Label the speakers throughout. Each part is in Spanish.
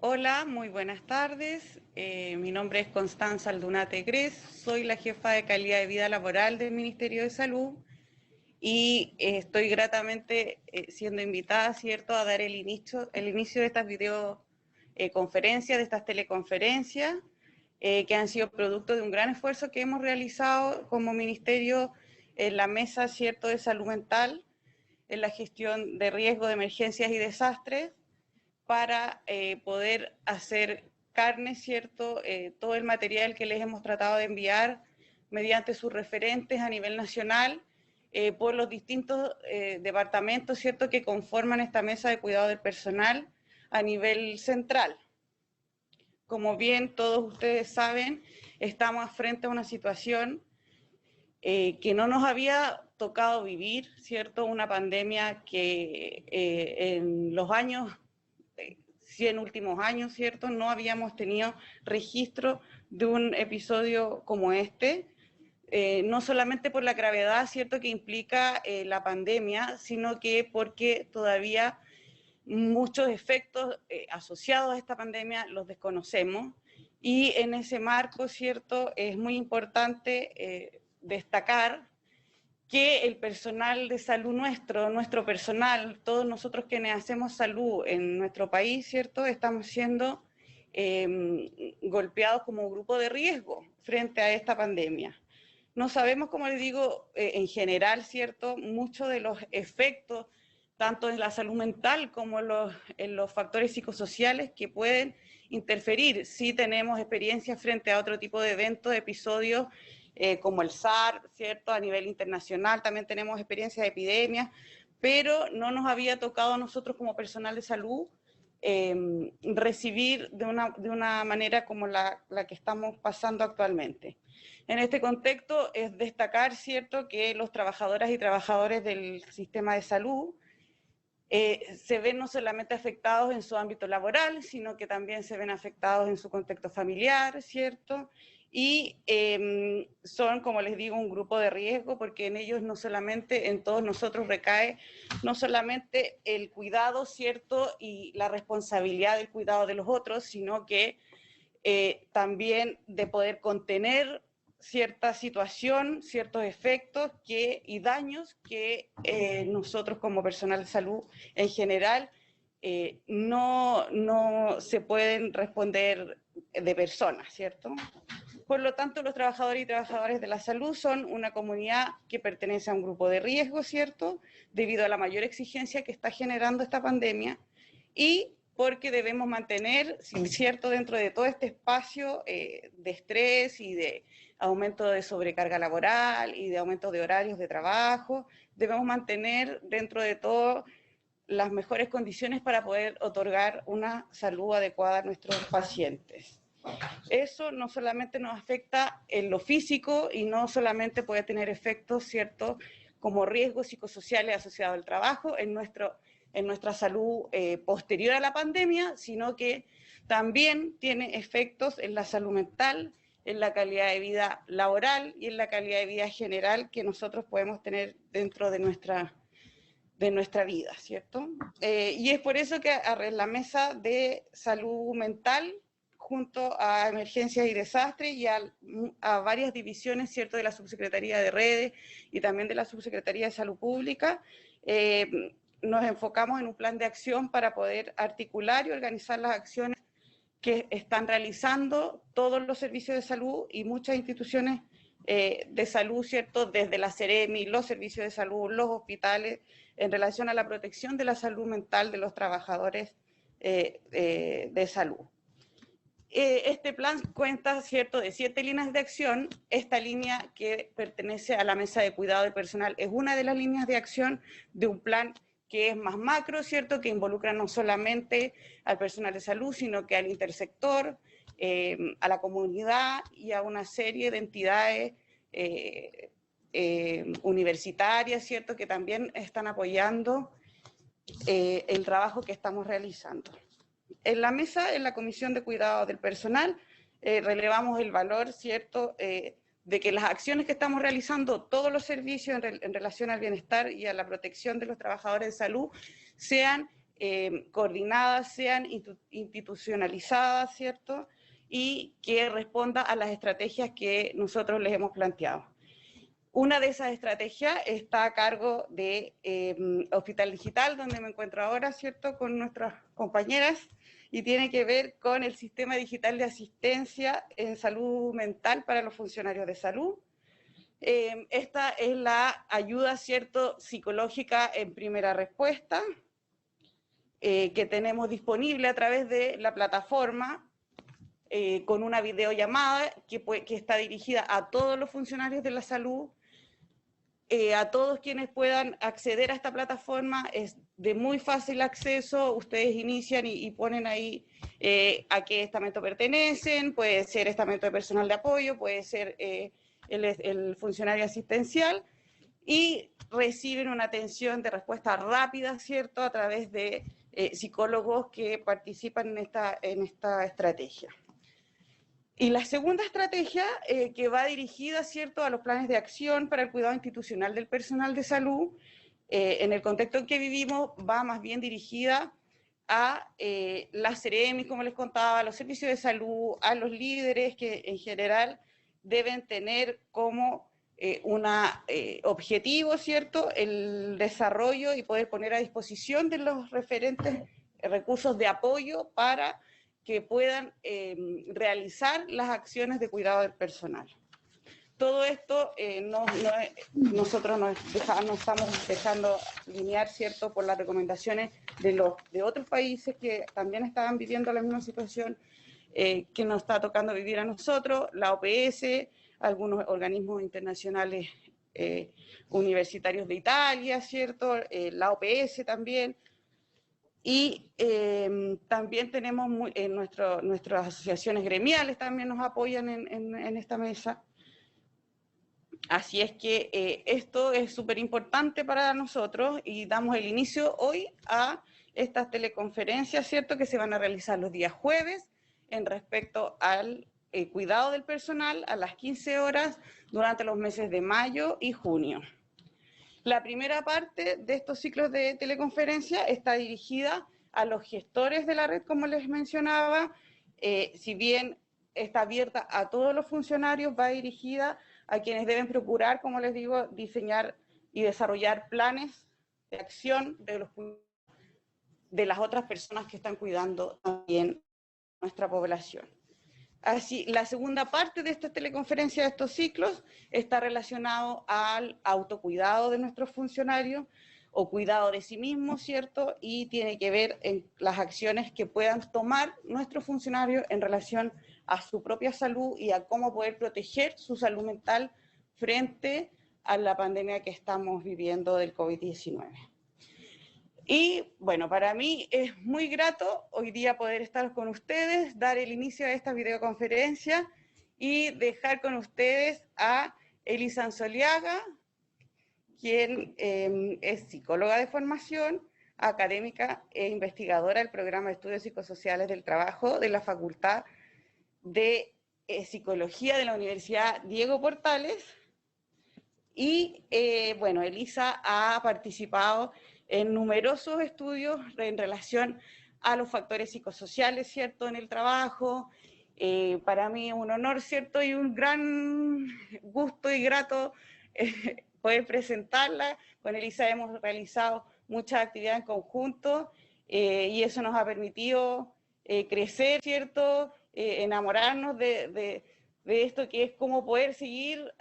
Speaker 1: Hola, muy buenas tardes. Mi nombre es Constanza Aldunate Gres, soy la jefa de calidad de vida laboral del Ministerio de Salud y estoy gratamente siendo invitada, ¿cierto?, a dar el inicio de estas videoconferencias, de estas teleconferencias, que han sido producto de un gran esfuerzo que hemos realizado como Ministerio en la mesa, ¿cierto?, de salud mental, en la gestión de riesgo de emergencias y desastres, para poder hacer carne, ¿cierto? Todo el material que les hemos tratado de enviar mediante sus referentes a nivel nacional, por los distintos departamentos, ¿cierto?, que conforman esta mesa de cuidado del personal a nivel central. Como bien todos ustedes saben, estamos frente a una situación que no nos había tocado vivir, ¿cierto? Una pandemia que en los 100 últimos años, ¿cierto?, no habíamos tenido registro de un episodio como este, no solamente por la gravedad, ¿cierto?, que implica la pandemia, sino que porque todavía muchos efectos asociados a esta pandemia los desconocemos, y en ese marco, ¿cierto?, es muy importante destacar que el personal de salud nuestro personal, todos nosotros quienes hacemos salud en nuestro país, ¿cierto?, estamos siendo golpeados como grupo de riesgo frente a esta pandemia. No sabemos, como les digo, en general, ¿cierto?, muchos de los efectos, tanto en la salud mental como en los factores psicosociales que pueden interferir. Sí tenemos experiencia frente a otro tipo de eventos, episodios, como el SARS, ¿cierto? A nivel internacional también tenemos experiencia de epidemias, pero no nos había tocado a nosotros como personal de salud recibir de una manera como la que estamos pasando actualmente. En este contexto es destacar, ¿cierto?, que los trabajadoras y trabajadores del sistema de salud se ven no solamente afectados en su ámbito laboral, sino que también se ven afectados en su contexto familiar, ¿cierto? Y son, como les digo, un grupo de riesgo, porque en ellos no solamente, en todos nosotros recae no solamente el cuidado, ¿cierto?, y la responsabilidad del cuidado de los otros, sino que también de poder contener cierta situación, ciertos efectos y daños que nosotros como personal de salud en general no se pueden responder de personas, ¿cierto? Por lo tanto, los trabajadores y trabajadoras de la salud son una comunidad que pertenece a un grupo de riesgo, ¿cierto?, debido a la mayor exigencia que está generando esta pandemia, y porque debemos mantener, ¿cierto?, dentro de todo este espacio de estrés y de aumento de sobrecarga laboral y de aumento de horarios de trabajo, debemos mantener dentro de todo las mejores condiciones para poder otorgar una salud adecuada a nuestros pacientes. Eso no solamente nos afecta en lo físico y no solamente puede tener efectos, ¿cierto?, como riesgos psicosociales asociados al trabajo en nuestra salud posterior a la pandemia, sino que también tiene efectos en la salud mental, en la calidad de vida laboral y en la calidad de vida general que nosotros podemos tener dentro de nuestra vida, ¿cierto? Y es por eso que a la mesa de salud mental, junto a emergencias y desastres y a varias divisiones, ¿cierto?, de la Subsecretaría de Redes y también de la Subsecretaría de Salud Pública, nos enfocamos en un plan de acción para poder articular y organizar las acciones que están realizando todos los servicios de salud y muchas instituciones de salud, ¿cierto?, desde la Seremi, los servicios de salud, los hospitales, en relación a la protección de la salud mental de los trabajadores de salud. Este plan cuenta, ¿cierto?, de 7 líneas de acción. Esta línea, que pertenece a la mesa de cuidado del personal, es una de las líneas de acción de un plan que es más macro, ¿cierto?, que involucra no solamente al personal de salud, sino que al intersector, a la comunidad y a una serie de entidades universitarias, ¿cierto?, que también están apoyando el trabajo que estamos realizando. En la mesa, en la Comisión de Cuidado del Personal, relevamos el valor, ¿cierto?, de que las acciones que estamos realizando, todos los servicios en relación al bienestar y a la protección de los trabajadores de salud, sean coordinadas, sean institucionalizadas, ¿cierto? Y que responda a las estrategias que nosotros les hemos planteado. Una de esas estrategias está a cargo de Hospital Digital, donde me encuentro ahora, ¿cierto?, con nuestras compañeras, y tiene que ver con el sistema digital de asistencia en salud mental para los funcionarios de salud. Esta es la ayuda, ¿cierto?, psicológica en primera respuesta, que tenemos disponible a través de la plataforma, con una videollamada que está dirigida a todos los funcionarios de la salud, a todos quienes puedan acceder a esta plataforma. Es de muy fácil acceso. Ustedes inician y ponen ahí a qué estamento pertenecen. Puede ser estamento de personal de apoyo, puede ser el funcionario asistencial, y reciben una atención de respuesta rápida, ¿cierto?, a través de psicólogos que participan en esta estrategia. Y la segunda estrategia, que va dirigida, ¿cierto?, a los planes de acción para el cuidado institucional del personal de salud, en el contexto en que vivimos, va más bien dirigida a las CEREMIS, como les contaba, a los servicios de salud, a los líderes que en general deben tener como un objetivo, ¿cierto?, el desarrollo y poder poner a disposición de los referentes recursos de apoyo para que puedan realizar las acciones de cuidado del personal. Todo esto nosotros nos estamos dejando linear, ¿cierto?, por las recomendaciones de otros países que también estaban viviendo la misma situación que nos está tocando vivir a nosotros, la OPS, algunos organismos internacionales universitarios de Italia, ¿cierto?, la OPS también. Y también tenemos nuestras asociaciones gremiales también nos apoyan en esta mesa. Así es que esto es súper importante para nosotros y damos el inicio hoy a estas teleconferencias, ¿cierto?, que se van a realizar los días jueves en respecto al cuidado del personal a las 15 horas durante los meses de mayo y junio. La primera parte de estos ciclos de teleconferencia está dirigida a los gestores de la red, como les mencionaba. Si bien está abierta a todos los funcionarios, va dirigida a quienes deben procurar, como les digo, diseñar y desarrollar planes de acción de las otras personas que están cuidando también nuestra población. Así, la segunda parte de esta teleconferencia, de estos ciclos, está relacionado al autocuidado de nuestros funcionarios o cuidado de sí mismos, ¿cierto? Y tiene que ver en las acciones que puedan tomar nuestros funcionarios en relación a su propia salud y a cómo poder proteger su salud mental frente a la pandemia que estamos viviendo del COVID-19. Y bueno, para mí es muy grato hoy día poder estar con ustedes, dar el inicio a esta videoconferencia y dejar con ustedes a Elisa Anzoliaga, quien es psicóloga de formación, académica e investigadora del Programa de Estudios Psicosociales del Trabajo de la Facultad de Psicología de la Universidad Diego Portales. Y bueno, Elisa ha participado en numerosos estudios en relación a los factores psicosociales, ¿cierto?, en el trabajo. Para mí es un honor, ¿cierto?, y un gran gusto y grato poder presentarla. Con Elisa hemos realizado muchas actividades en conjunto y eso nos ha permitido crecer, ¿cierto?, enamorarnos de esto que es cómo poder seguir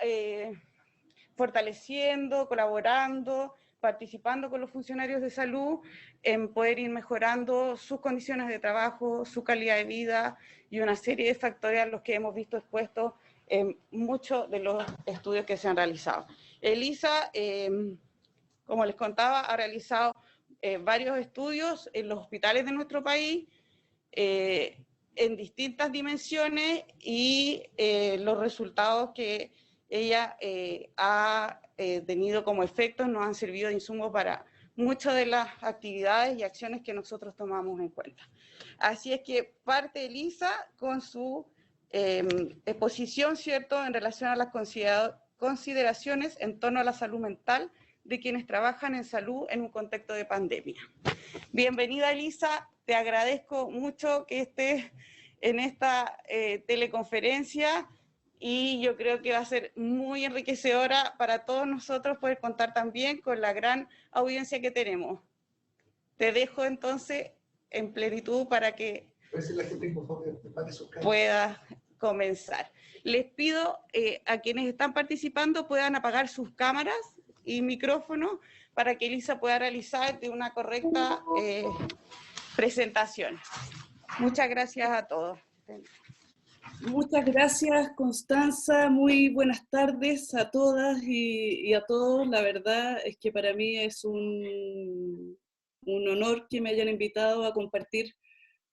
Speaker 1: fortaleciendo, colaborando, participando con los funcionarios de salud en poder ir mejorando sus condiciones de trabajo, su calidad de vida y una serie de factores a los que hemos visto expuestos en muchos de los estudios que se han realizado. Elisa, como les contaba, ha realizado varios estudios en los hospitales de nuestro país, en distintas dimensiones, y los resultados que ella ha tenido como efectos nos han servido de insumo para muchas de las actividades y acciones que nosotros tomamos en cuenta. Así es que parte Elisa con su exposición, ¿cierto?, en relación a las consideraciones en torno a la salud mental de quienes trabajan en salud en un contexto de pandemia. Bienvenida, Elisa, te agradezco mucho que estés en esta teleconferencia y yo creo que va a ser muy enriquecedora para todos nosotros poder contar también con la gran audiencia que tenemos. Te dejo entonces en plenitud para que pueda comenzar. Les pido a quienes están participando puedan apagar sus cámaras y micrófonos para que Elisa pueda realizar de una correcta presentación. Muchas gracias a todos.
Speaker 2: Muchas gracias, Constanza. Muy buenas tardes a todas y a todos. La verdad es que para mí es un honor que me hayan invitado a compartir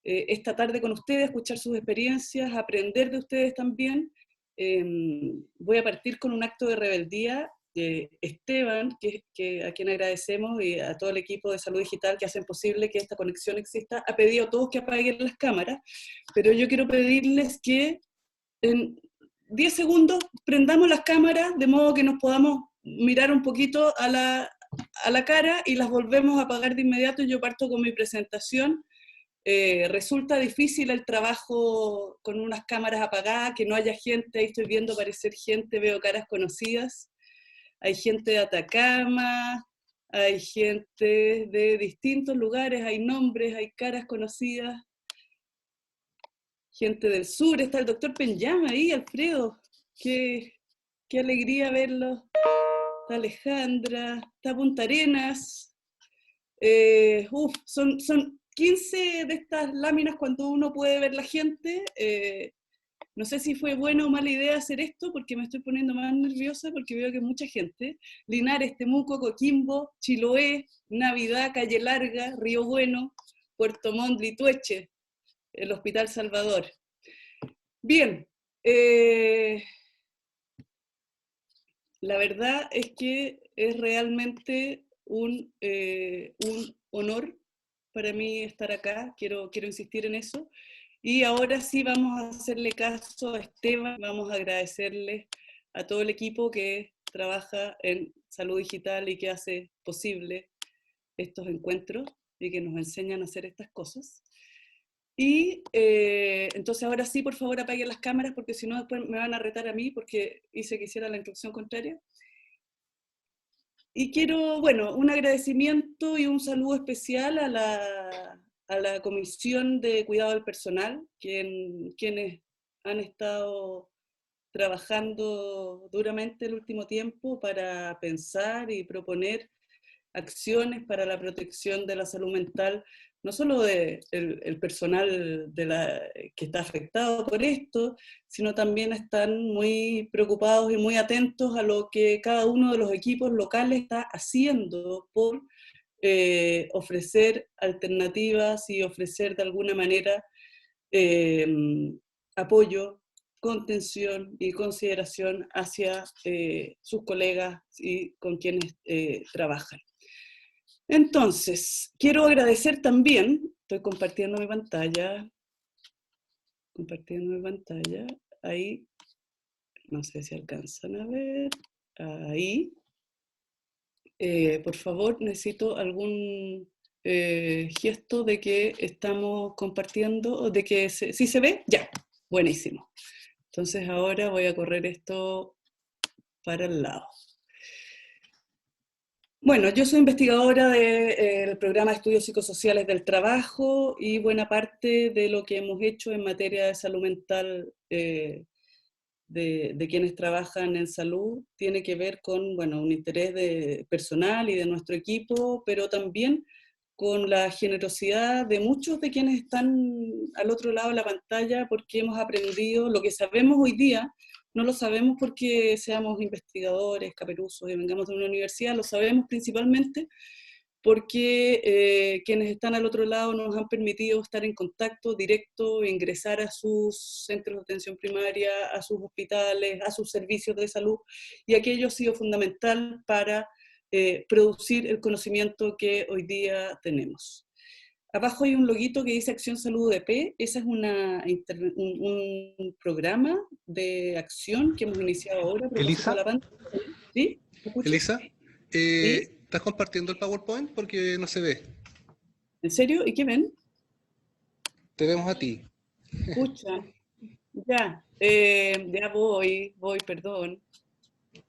Speaker 2: esta tarde con ustedes, escuchar sus experiencias, aprender de ustedes también. Voy a partir con un acto de rebeldía. Esteban, a quien agradecemos, y a todo el equipo de Salud Digital que hacen posible que esta conexión exista, ha pedido a todos que apaguen las cámaras, pero yo quiero pedirles que en 10 segundos prendamos las cámaras de modo que nos podamos mirar un poquito a la cara y las volvemos a apagar de inmediato. Yo parto con mi presentación. Resulta difícil el trabajo con unas cámaras apagadas, que no haya gente. Ahí estoy viendo aparecer gente, veo caras conocidas. Hay gente de Atacama, hay gente de distintos lugares, hay nombres, hay caras conocidas. Gente del sur, está el doctor Penyama ahí, Alfredo. Qué alegría verlo. Está Alejandra, está Punta Arenas. Son 15 de estas láminas cuando uno puede ver la gente. No sé si fue buena o mala idea hacer esto porque me estoy poniendo más nerviosa porque veo que mucha gente. Linares, Temuco, Coquimbo, Chiloé, Navidad, Calle Larga, Río Bueno, Puerto Montt, Litueche, el Hospital Salvador. Bien, la verdad es que es realmente un honor para mí estar acá, quiero insistir en eso. Y ahora sí vamos a hacerle caso a Esteban, vamos a agradecerle a todo el equipo que trabaja en Salud Digital y que hace posible estos encuentros y que nos enseñan a hacer estas cosas. Y entonces ahora sí, por favor, apaguen las cámaras porque si no después me van a retar a mí porque hice que hiciera la instrucción contraria. Y quiero, bueno, un agradecimiento y un saludo especial a la Comisión de Cuidado del Personal, quienes han estado trabajando duramente el último tiempo para pensar y proponer acciones para la protección de la salud mental, no solo del personal que está afectado por esto, sino también están muy preocupados y muy atentos a lo que cada uno de los equipos locales está haciendo por ofrecer alternativas y ofrecer de alguna manera apoyo, contención y consideración hacia sus colegas y con quienes trabajan. Entonces, quiero agradecer también, estoy compartiendo mi pantalla, ahí, no sé si alcanzan a ver, ahí. Por favor, necesito algún gesto de que estamos compartiendo, de que ¿sí se ve? Ya, buenísimo. Entonces ahora voy a correr esto para el lado. Bueno, yo soy investigadora del programa de estudios psicosociales del trabajo y buena parte de lo que hemos hecho en materia de salud mental de quienes trabajan en salud tiene que ver con, bueno, un interés personal y de nuestro equipo, pero también con la generosidad de muchos de quienes están al otro lado de la pantalla, porque hemos aprendido lo que sabemos hoy día. No lo sabemos porque seamos investigadores, caperuzos y vengamos de una universidad, lo sabemos principalmente porque quienes están al otro lado nos han permitido estar en contacto directo, ingresar a sus centros de atención primaria, a sus hospitales, a sus servicios de salud, y aquello ha sido fundamental para producir el conocimiento que hoy día tenemos. Abajo hay un loguito que dice Acción Salud UDP, ese es un programa de acción que hemos iniciado ahora.
Speaker 3: Elisa,
Speaker 2: ¿Sí?
Speaker 3: Elisa,
Speaker 2: ¿Sí?
Speaker 3: ¿Estás compartiendo el PowerPoint? Porque no se ve.
Speaker 2: ¿En serio? ¿Y qué ven?
Speaker 3: Te vemos a ti.
Speaker 2: Pucha, ya, ya voy, perdón.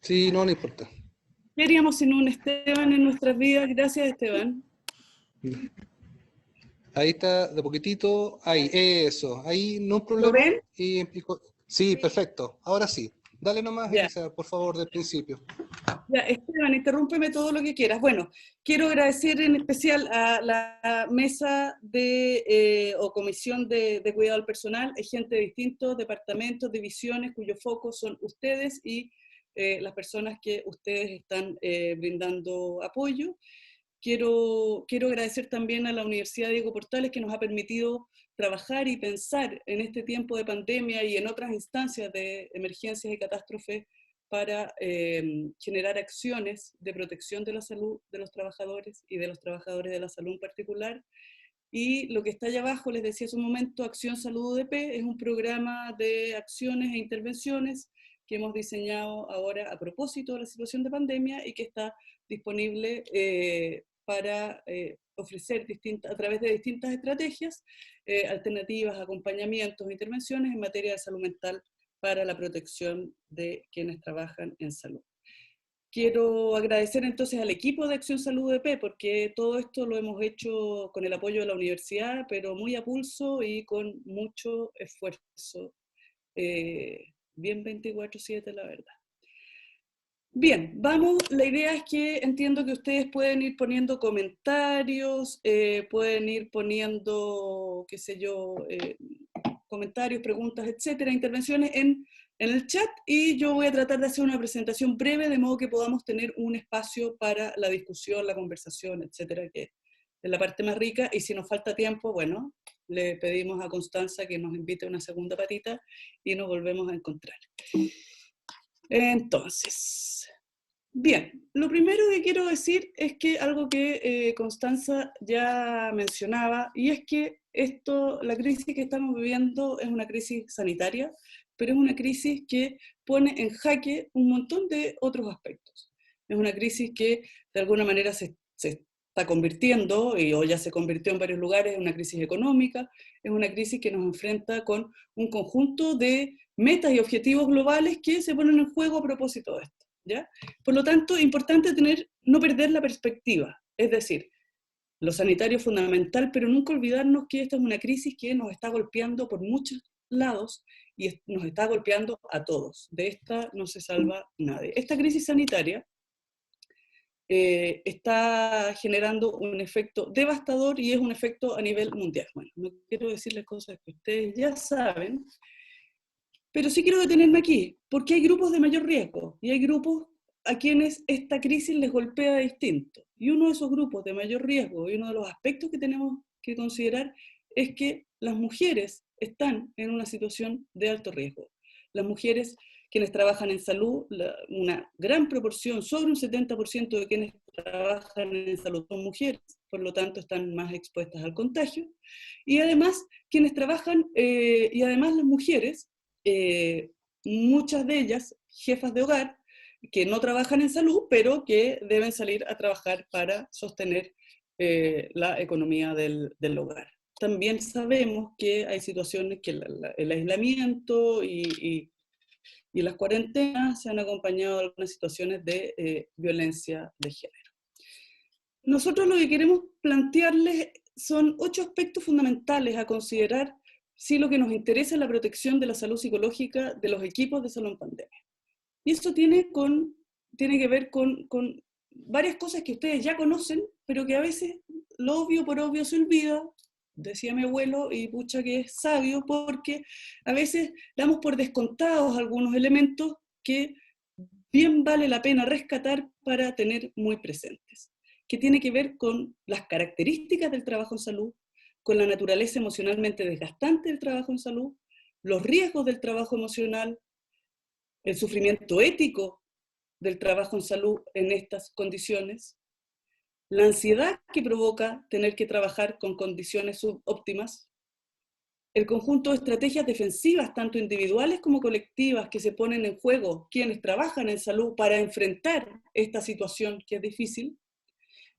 Speaker 3: Sí, no, no importa.
Speaker 2: ¿Qué haríamos sin un Esteban en nuestras vidas? Gracias, Esteban.
Speaker 3: Ahí está, de poquitito. Ahí, eso. Ahí no hay
Speaker 2: ¿Lo
Speaker 3: problema.
Speaker 2: ven?
Speaker 3: Sí, perfecto. Ahora sí. Dale nomás,
Speaker 2: Ya.
Speaker 3: Elisa, por favor, del principio.
Speaker 2: Ya, Esteban, interrúmpeme todo lo que quieras. Bueno, quiero agradecer en especial a la mesa o comisión de cuidado al personal, hay gente de distintos departamentos, divisiones, cuyo foco son ustedes y las personas que ustedes están brindando apoyo. Quiero agradecer también a la Universidad Diego Portales que nos ha permitido trabajar y pensar en este tiempo de pandemia y en otras instancias de emergencias y catástrofes para generar acciones de protección de la salud de los trabajadores y de los trabajadores de la salud en particular. Y lo que está allá abajo, les decía hace un momento, Acción Salud UDP, es un programa de acciones e intervenciones que hemos diseñado ahora a propósito de la situación de pandemia y que está disponible para ofrecer a través de distintas estrategias, alternativas, acompañamientos, intervenciones en materia de salud mental para la protección de quienes trabajan en salud. Quiero agradecer entonces al equipo de Acción Salud UDP, porque todo esto lo hemos hecho con el apoyo de la universidad, pero muy a pulso y con mucho esfuerzo. Bien 24/7, la verdad. Bien, vamos, la idea es que entiendo que ustedes pueden ir poniendo comentarios, pueden ir poniendo, qué sé yo, comentarios, preguntas, etcétera, intervenciones en el chat, y yo voy a tratar de hacer una presentación breve de modo que podamos tener un espacio para la discusión, la conversación, etcétera, que es la parte más rica, y si nos falta tiempo, bueno, le pedimos a Constanza que nos invite a una segunda patita y nos volvemos a encontrar. Entonces, bien, lo primero que quiero decir es que algo que Constanza ya mencionaba, y es que la crisis que estamos viviendo es una crisis sanitaria, pero es una crisis que pone en jaque un montón de otros aspectos. Es una crisis que de alguna manera se está convirtiendo, o ya se convirtió en varios lugares, en una crisis económica, es una crisis que nos enfrenta con un conjunto de metas y objetivos globales que se ponen en juego a propósito de esto, ¿ya? Por lo tanto, es importante no perder la perspectiva, es decir, lo sanitario es fundamental, pero nunca olvidarnos que esta es una crisis que nos está golpeando por muchos lados y nos está golpeando a todos. De esta no se salva nadie. Esta crisis sanitaria está generando un efecto devastador y es un efecto a nivel mundial. Bueno, no quiero decirles cosas que ustedes ya saben, pero sí quiero detenerme aquí, porque hay grupos de mayor riesgo y hay grupos a quienes esta crisis les golpea distinto. Y uno de esos grupos de mayor riesgo y uno de los aspectos que tenemos que considerar es que las mujeres están en una situación de alto riesgo. Las mujeres quienes trabajan en salud, una gran proporción, sobre un 70% de quienes trabajan en salud son mujeres, por lo tanto están más expuestas al contagio. Y además, quienes trabajan, y además las mujeres, muchas de ellas jefas de hogar, que no trabajan en salud, pero que deben salir a trabajar para sostener la economía del hogar. También sabemos que hay situaciones que el aislamiento y las cuarentenas se han acompañado de algunas situaciones de violencia de género. Nosotros lo que queremos plantearles son 8 aspectos fundamentales a considerar si lo que nos interesa es la protección de la salud psicológica de los equipos de salud en pandemia. Y esto tiene que ver con varias cosas que ustedes ya conocen, pero que a veces lo obvio por obvio se olvida, decía mi abuelo, y pucha que es sabio, porque a veces damos por descontados algunos elementos que bien vale la pena rescatar para tener muy presentes, que tiene que ver con las características del trabajo en salud, con la naturaleza emocionalmente desgastante del trabajo en salud, los riesgos del trabajo emocional, el sufrimiento ético del trabajo en salud en estas condiciones, la ansiedad que provoca tener que trabajar con condiciones subóptimas, el conjunto de estrategias defensivas, tanto individuales como colectivas, que se ponen en juego quienes trabajan en salud para enfrentar esta situación que es difícil,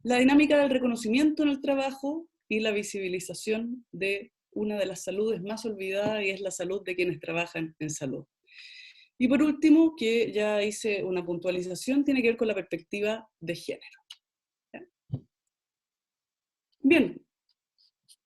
Speaker 2: la dinámica del reconocimiento en el trabajo y la visibilización de una de las saludes más olvidadas, y es la salud de quienes trabajan en salud. Y por último, que ya hice una puntualización, tiene que ver con la perspectiva de género. ¿Ya? Bien,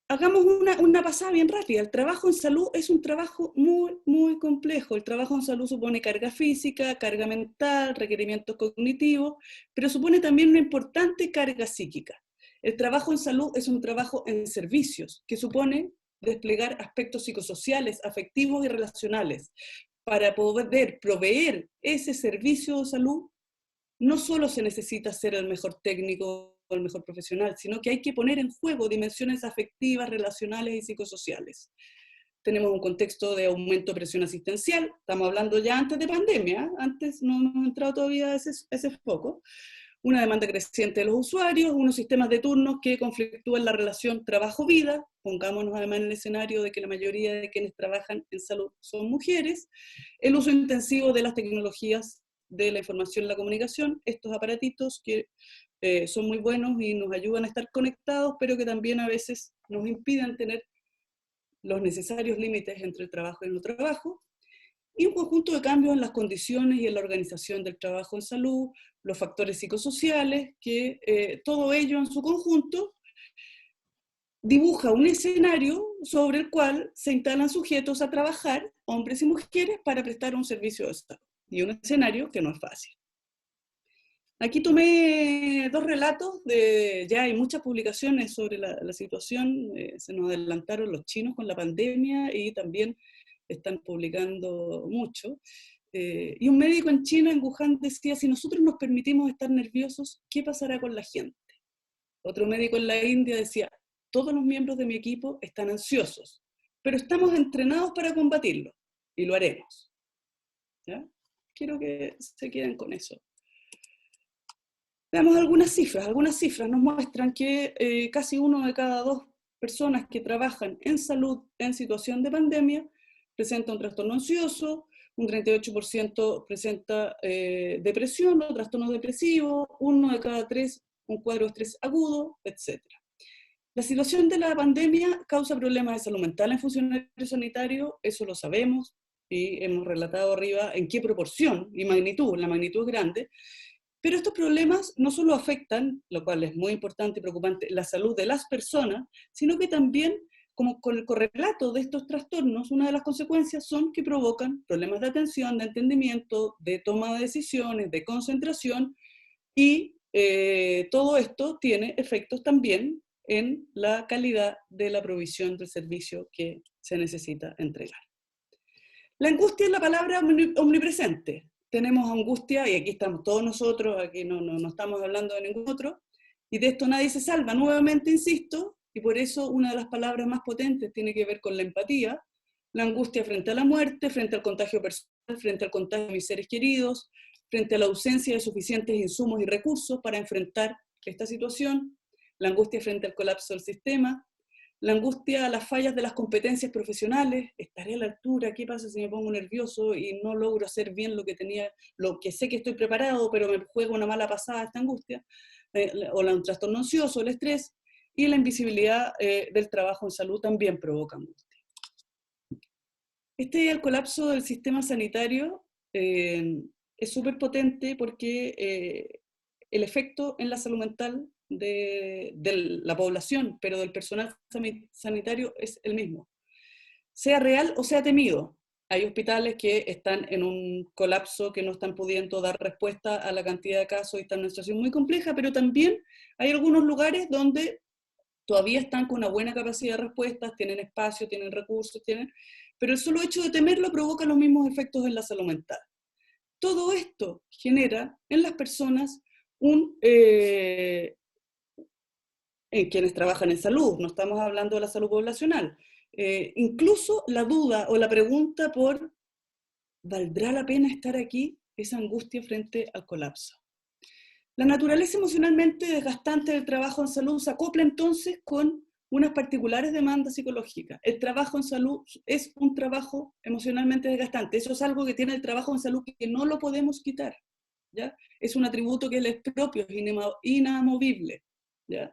Speaker 2: hagamos una pasada bien rápida. El trabajo en salud es un trabajo muy, muy complejo. El trabajo en salud supone carga física, carga mental, requerimientos cognitivos, pero supone también una importante carga psíquica. El trabajo en salud es un trabajo en servicios, que supone desplegar aspectos psicosociales, afectivos y relacionales. Para poder proveer ese servicio de salud, no solo se necesita ser el mejor técnico o el mejor profesional, sino que hay que poner en juego dimensiones afectivas, relacionales y psicosociales. Tenemos un contexto de aumento de presión asistencial, estamos hablando ya antes de pandemia, antes no hemos entrado todavía a ese foco, una demanda creciente de los usuarios, unos sistemas de turnos que conflictúan la relación trabajo-vida, pongámonos además en el escenario de que la mayoría de quienes trabajan en salud son mujeres, el uso intensivo de las tecnologías de la información y la comunicación, estos aparatitos que son muy buenos y nos ayudan a estar conectados, pero que también a veces nos impiden tener los necesarios límites entre el trabajo y el no trabajo, y un conjunto de cambios en las condiciones y en la organización del trabajo en salud, los factores psicosociales, que todo ello en su conjunto dibuja un escenario sobre el cual se instalan sujetos a trabajar, hombres y mujeres, para prestar un servicio de salud. Y un escenario que no es fácil. Aquí tomé dos relatos, ya hay muchas publicaciones sobre la situación, se nos adelantaron los chinos con la pandemia y también están publicando mucho. Y un médico en China, en Wuhan, decía, si nosotros nos permitimos estar nerviosos, ¿qué pasará con la gente? Otro médico en la India decía, todos los miembros de mi equipo están ansiosos, pero estamos entrenados para combatirlo, y lo haremos. ¿Ya? Quiero que se queden con eso. Veamos algunas cifras. Algunas cifras nos muestran que casi 1 de cada 2 personas que trabajan en salud en situación de pandemia presenta un trastorno ansioso, un 38% presenta depresión o trastorno depresivo, 1 de cada 3 un cuadro de estrés agudo, etc. La situación de la pandemia causa problemas de salud mental en funcionarios sanitarios, eso lo sabemos y hemos relatado arriba en qué proporción y magnitud, la magnitud es grande, pero estos problemas no solo afectan, lo cual es muy importante y preocupante, la salud de las personas, sino que también, como con el correlato de estos trastornos, una de las consecuencias son que provocan problemas de atención, de entendimiento, de toma de decisiones, de concentración, y todo esto tiene efectos también en la calidad de la provisión del servicio que se necesita entregar. La angustia es la palabra omnipresente. Tenemos angustia, y aquí estamos todos nosotros, aquí no estamos hablando de ningún otro, y de esto nadie se salva. Nuevamente insisto, y por eso una de las palabras más potentes tiene que ver con la empatía, la angustia frente a la muerte, frente al contagio personal, frente al contagio de mis seres queridos, frente a la ausencia de suficientes insumos y recursos para enfrentar esta situación, la angustia frente al colapso del sistema, la angustia a las fallas de las competencias profesionales, estaré a la altura, ¿qué pasa si me pongo nervioso y no logro hacer bien lo que sé que estoy preparado, pero me juega una mala pasada esta angustia, o un trastorno ansioso, el estrés, y la invisibilidad del trabajo en salud también provoca angustia. El colapso del sistema sanitario es súper potente porque el efecto en la salud mental de la población, pero del personal sanitario es el mismo. Sea real o sea temido. Hay hospitales que están en un colapso, que no están pudiendo dar respuesta a la cantidad de casos y están en una situación muy compleja, pero también hay algunos lugares donde todavía están con una buena capacidad de respuestas, tienen espacio, tienen recursos, pero el solo hecho de temerlo provoca los mismos efectos en la salud mental. Todo esto genera en las personas en quienes trabajan en salud, no estamos hablando de la salud poblacional, incluso la duda o la pregunta por ¿valdrá la pena estar aquí? Esa angustia frente al colapso. La naturaleza emocionalmente desgastante del trabajo en salud se acopla entonces con unas particulares demandas psicológicas. El trabajo en salud es un trabajo emocionalmente desgastante. Eso es algo que tiene el trabajo en salud que no lo podemos quitar, ¿ya? Es un atributo que es propio, es inamovible, ¿ya?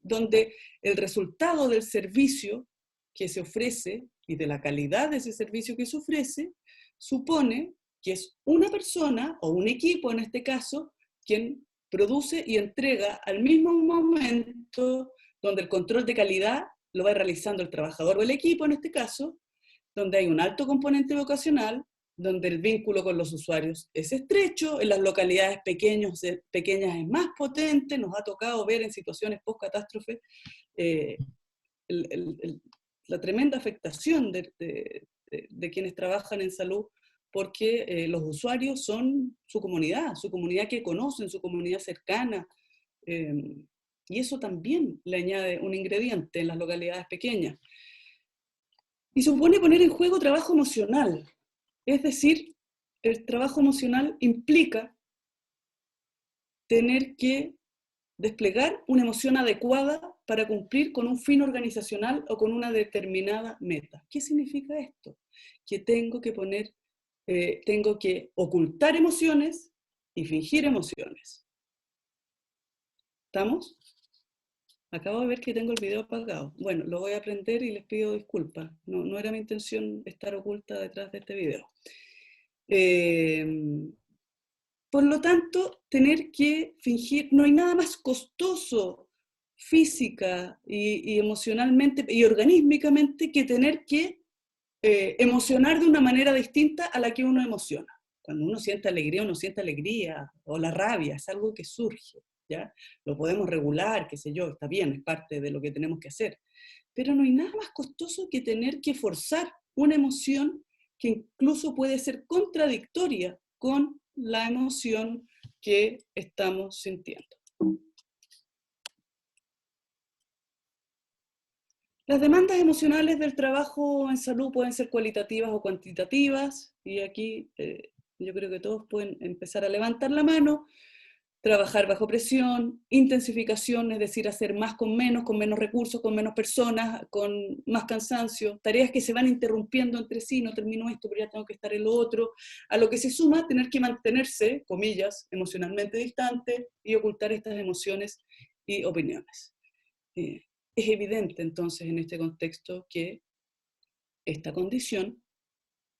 Speaker 2: Donde el resultado del servicio que se ofrece y de la calidad de ese servicio que se ofrece supone que es una persona o un equipo en este caso quien produce y entrega al mismo momento, donde el control de calidad lo va realizando el trabajador o el equipo en este caso, donde hay un alto componente vocacional, donde el vínculo con los usuarios es estrecho, en las localidades pequeñas es más potente. Nos ha tocado ver en situaciones post-catástrofe la tremenda afectación de quienes trabajan en salud, porque los usuarios son su comunidad que conocen, su comunidad cercana, y eso también le añade un ingrediente en las localidades pequeñas. Y supone poner en juego trabajo emocional, es decir, el trabajo emocional implica tener que desplegar una emoción adecuada para cumplir con un fin organizacional o con una determinada meta. ¿Qué significa esto? Que tengo que ocultar emociones y fingir emociones. ¿Estamos? Acabo de ver que tengo el video apagado. Bueno, lo voy a aprender y les pido disculpas. No era mi intención estar oculta detrás de este video. Por lo tanto, tener que fingir, no hay nada más costoso física y emocionalmente y organísmicamente que tener que emocionar de una manera distinta a la que uno emociona. Cuando uno siente alegría, o la rabia, es algo que surge, ¿ya? Lo podemos regular, qué sé yo, está bien, es parte de lo que tenemos que hacer. Pero no hay nada más costoso que tener que forzar una emoción que incluso puede ser contradictoria con la emoción que estamos sintiendo. Las demandas emocionales del trabajo en salud pueden ser cualitativas o cuantitativas, y aquí yo creo que todos pueden empezar a levantar la mano. Trabajar bajo presión, intensificación, es decir, hacer más con menos recursos, con menos personas, con más cansancio, tareas que se van interrumpiendo entre sí, no termino esto, pero ya tengo que estar en lo otro, a lo que se suma tener que mantenerse, comillas, emocionalmente distante y ocultar estas emociones y opiniones. Es evidente entonces en este contexto que esta condición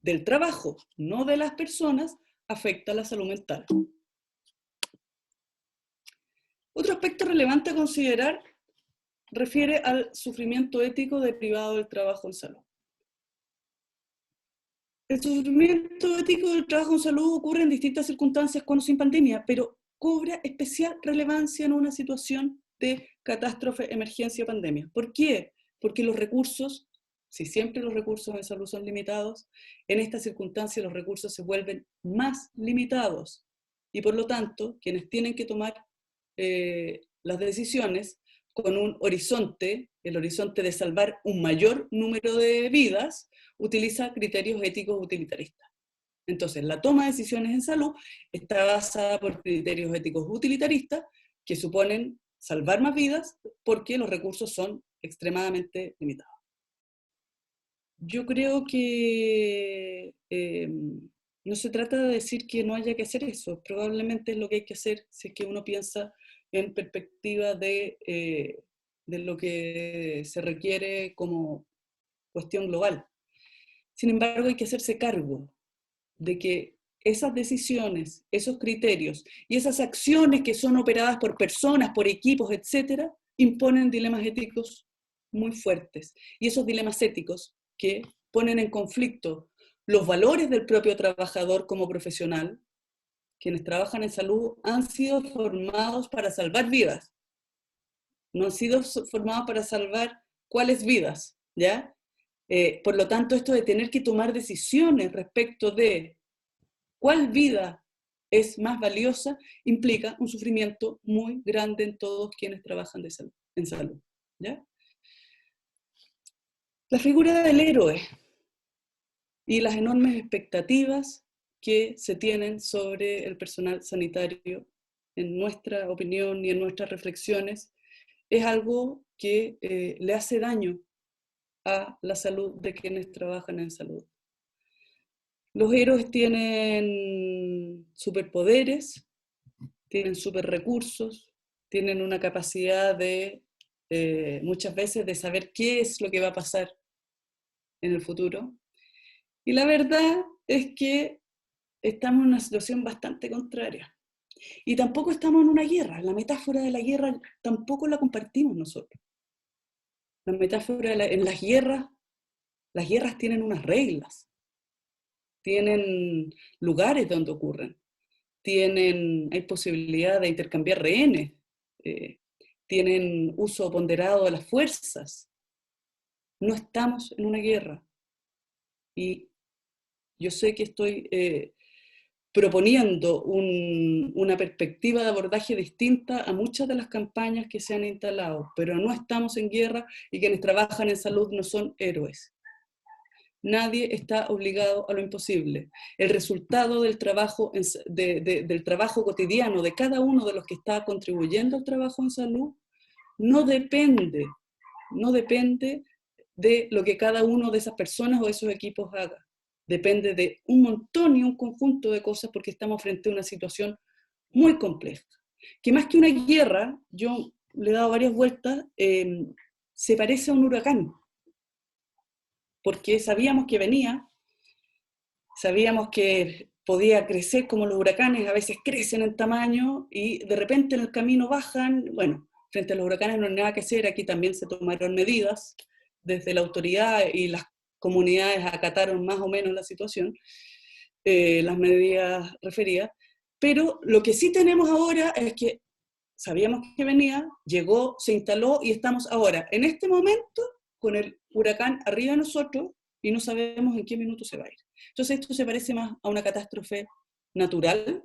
Speaker 2: del trabajo, no de las personas, afecta a la salud mental. Otro aspecto relevante a considerar refiere al sufrimiento ético derivado del trabajo en salud. El sufrimiento ético del trabajo en salud ocurre en distintas circunstancias con o sin pandemia, pero cobra especial relevancia en una situación de catástrofe, emergencia o pandemia. ¿Por qué? Porque los recursos, si siempre los recursos en salud son limitados, en esta circunstancia los recursos se vuelven más limitados y por lo tanto quienes tienen que tomar las decisiones con un horizonte, el horizonte de salvar un mayor número de vidas, utiliza criterios éticos utilitaristas. Entonces, la toma de decisiones en salud está basada por criterios éticos utilitaristas que suponen salvar más vidas porque los recursos son extremadamente limitados. Yo creo que no se trata de decir que no haya que hacer eso, probablemente es lo que hay que hacer si es que uno piensa en perspectiva de lo que se requiere como cuestión global. Sin embargo, hay que hacerse cargo de que esas decisiones, esos criterios y esas acciones que son operadas por personas, por equipos, etcétera, imponen dilemas éticos muy fuertes. Y esos dilemas éticos que ponen en conflicto los valores del propio trabajador como profesional. Quienes trabajan en salud han sido formados para salvar vidas, no han sido formados para salvar cuáles vidas, ¿ya? Por lo tanto, esto de tener que tomar decisiones respecto de cuál vida es más valiosa implica un sufrimiento muy grande en todos quienes trabajan en salud, ¿ya? La figura del héroe y las enormes expectativas que se tienen sobre el personal sanitario, en nuestra opinión y en nuestras reflexiones, es algo que le hace daño a la salud de quienes trabajan en salud. Los héroes tienen superpoderes, tienen superrecursos, tienen una capacidad de, muchas veces, de saber qué es lo que va a pasar en el futuro. Y la verdad es que estamos en una situación bastante contraria. Y tampoco estamos en una guerra. La metáfora de la guerra tampoco la compartimos nosotros. La metáfora en las guerras tienen unas reglas, tienen lugares donde ocurren, hay posibilidad de intercambiar rehenes, tienen uso ponderado de las fuerzas. No estamos en una guerra. Y yo sé que estoy proponiendo una perspectiva de abordaje distinta a muchas de las campañas que se han instalado, pero no estamos en guerra y quienes trabajan en salud no son héroes. Nadie está obligado a lo imposible. El resultado del trabajo, del trabajo cotidiano de cada uno de los que está contribuyendo al trabajo en salud no depende de lo que cada uno de esas personas o esos equipos haga. Depende de un montón y un conjunto de cosas porque estamos frente a una situación muy compleja. Que más que una guerra, yo le he dado varias vueltas, se parece a un huracán. Porque sabíamos que venía, sabíamos que podía crecer como los huracanes, a veces crecen en tamaño y de repente en el camino bajan. Bueno, frente a los huracanes no hay nada que hacer, aquí también se tomaron medidas desde la autoridad y las comunidades acataron más o menos la situación, las medidas referidas, pero lo que sí tenemos ahora es que sabíamos que venía, llegó, se instaló y estamos ahora, en este momento, con el huracán arriba de nosotros y no sabemos en qué minuto se va a ir. Entonces esto se parece más a una catástrofe natural,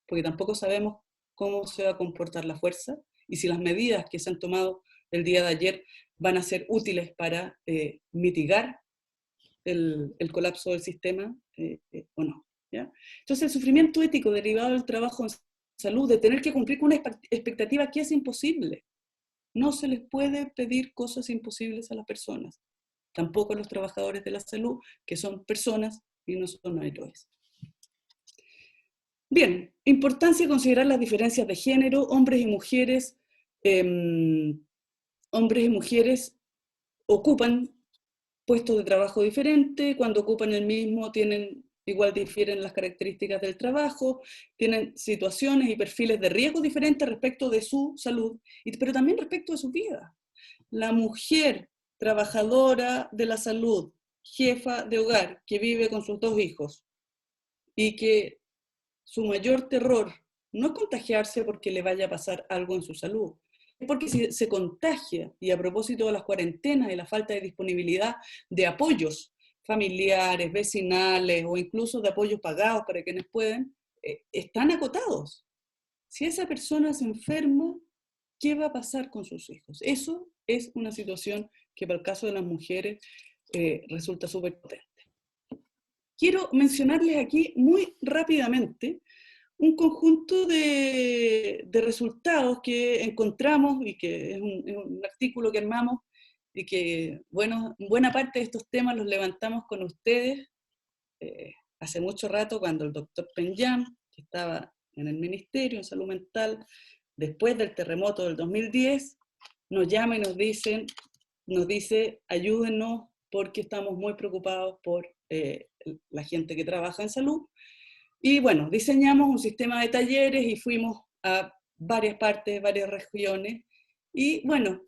Speaker 2: porque tampoco sabemos cómo se va a comportar la fuerza y si las medidas que se han tomado el día de ayer van a ser útiles para mitigar el colapso del sistema o no. ¿Ya? Entonces el sufrimiento ético derivado del trabajo en salud, de tener que cumplir con una expectativa que es imposible. No se les puede pedir cosas imposibles a las personas, tampoco a los trabajadores de la salud, que son personas y no son héroes. Bien, importancia de considerar las diferencias de género, hombres y mujeres ocupan puestos de trabajo diferentes, cuando ocupan el mismo igual difieren las características del trabajo, tienen situaciones y perfiles de riesgo diferentes respecto de su salud, pero también respecto de su vida. La mujer trabajadora de la salud, jefa de hogar, que vive con sus 2 hijos, y que su mayor terror no es contagiarse porque le vaya a pasar algo en su salud, es porque si se contagia, y a propósito de las cuarentenas y la falta de disponibilidad de apoyos familiares, vecinales o incluso de apoyos pagados para quienes pueden, están acotados. Si esa persona se enferma, ¿qué va a pasar con sus hijos? Eso es una situación que para el caso de las mujeres resulta súper potente. Quiero mencionarles aquí muy rápidamente un conjunto de resultados que encontramos y que es un artículo que armamos y que, bueno, buena parte de estos temas los levantamos con ustedes hace mucho rato cuando el doctor Penyam, que estaba en el Ministerio de Salud Mental, después del terremoto del 2010, nos llama y nos dice, ayúdenos porque estamos muy preocupados por la gente que trabaja en salud. Y bueno, diseñamos un sistema de talleres y fuimos a varias partes, varias regiones. Y bueno,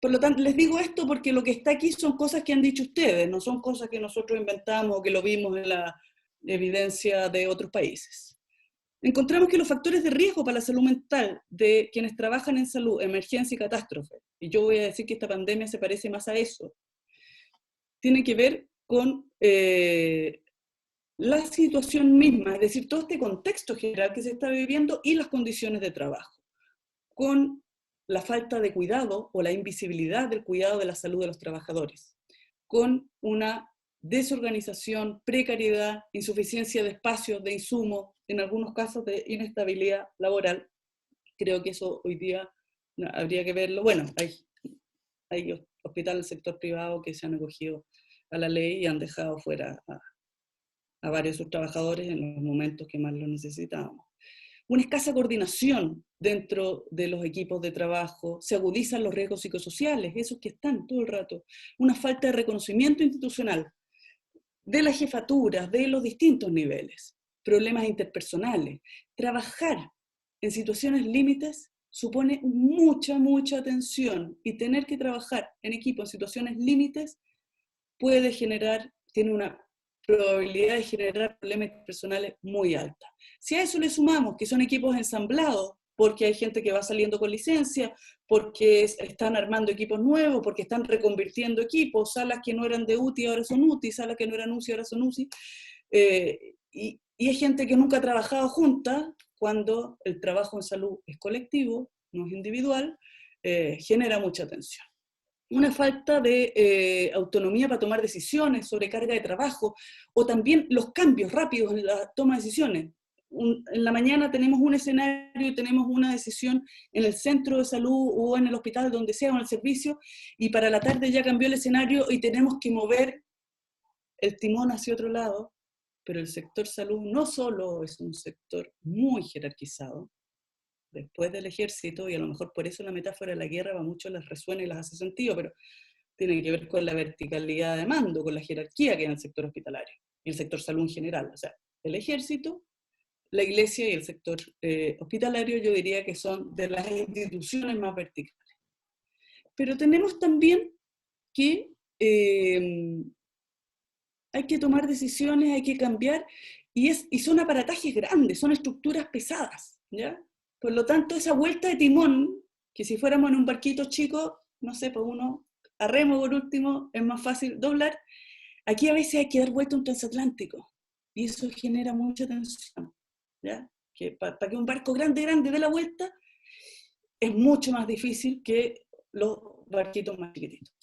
Speaker 2: por lo tanto, les digo esto porque lo que está aquí son cosas que han dicho ustedes, no son cosas que nosotros inventamos o que lo vimos en la evidencia de otros países. Encontramos que los factores de riesgo para la salud mental de quienes trabajan en salud, emergencia y catástrofe, y yo voy a decir que esta pandemia se parece más a eso, tienen que ver con la situación misma, es decir, todo este contexto general que se está viviendo y las condiciones de trabajo, con la falta de cuidado o la invisibilidad del cuidado de la salud de los trabajadores, con una desorganización, precariedad, insuficiencia de espacios, de insumos, en algunos casos de inestabilidad laboral. Creo que eso hoy día habría que verlo. Bueno, hay hay hospitales del sector privado que se han acogido a la ley y han dejado fuera a varios de sus trabajadores en los momentos que más lo necesitábamos. Una escasa coordinación dentro de los equipos de trabajo, se agudizan los riesgos psicosociales, esos que están todo el rato. Una falta de reconocimiento institucional de las jefaturas, de los distintos niveles, problemas interpersonales. Trabajar en situaciones límites supone mucha tensión, y tener que trabajar en equipo en situaciones límites puede generar, tiene una probabilidad de generar problemas personales muy alta. Si a eso le sumamos que son equipos ensamblados, porque hay gente que va saliendo con licencia, porque están armando equipos nuevos, porque están reconvirtiendo equipos, salas que no eran de UTI ahora son UTI, salas que no eran UCI ahora son UCI, y hay gente que nunca ha trabajado junta, cuando el trabajo en salud es colectivo, no es individual, genera mucha tensión. Una falta de autonomía para tomar decisiones, sobrecarga de trabajo, o también los cambios rápidos en la toma de decisiones. En la mañana tenemos un escenario y tenemos una decisión en el centro de salud o en el hospital, donde sea, o en el servicio, y para la tarde ya cambió el escenario y tenemos que mover el timón hacia otro lado. Pero el sector salud no solo es un sector muy jerarquizado, después del ejército, y a lo mejor por eso la metáfora de la guerra a muchos les resuena y les hace sentido, pero tiene que ver con la verticalidad de mando, con la jerarquía que hay en el sector hospitalario y el sector salud en general. O sea, el ejército, la iglesia y el sector hospitalario, yo diría que son de las instituciones más verticales. Pero tenemos también que hay que tomar decisiones, hay que cambiar, y son aparatajes grandes, son estructuras pesadas, ¿ya? Por lo tanto, esa vuelta de timón, que si fuéramos en un barquito chico, no sé, pues uno a remo por último, es más fácil doblar. Aquí a veces hay que dar vuelta a un transatlántico, y eso genera mucha tensión, ¿ya? Que para que un barco grande dé la vuelta, es mucho más difícil que los barquitos más chiquititos.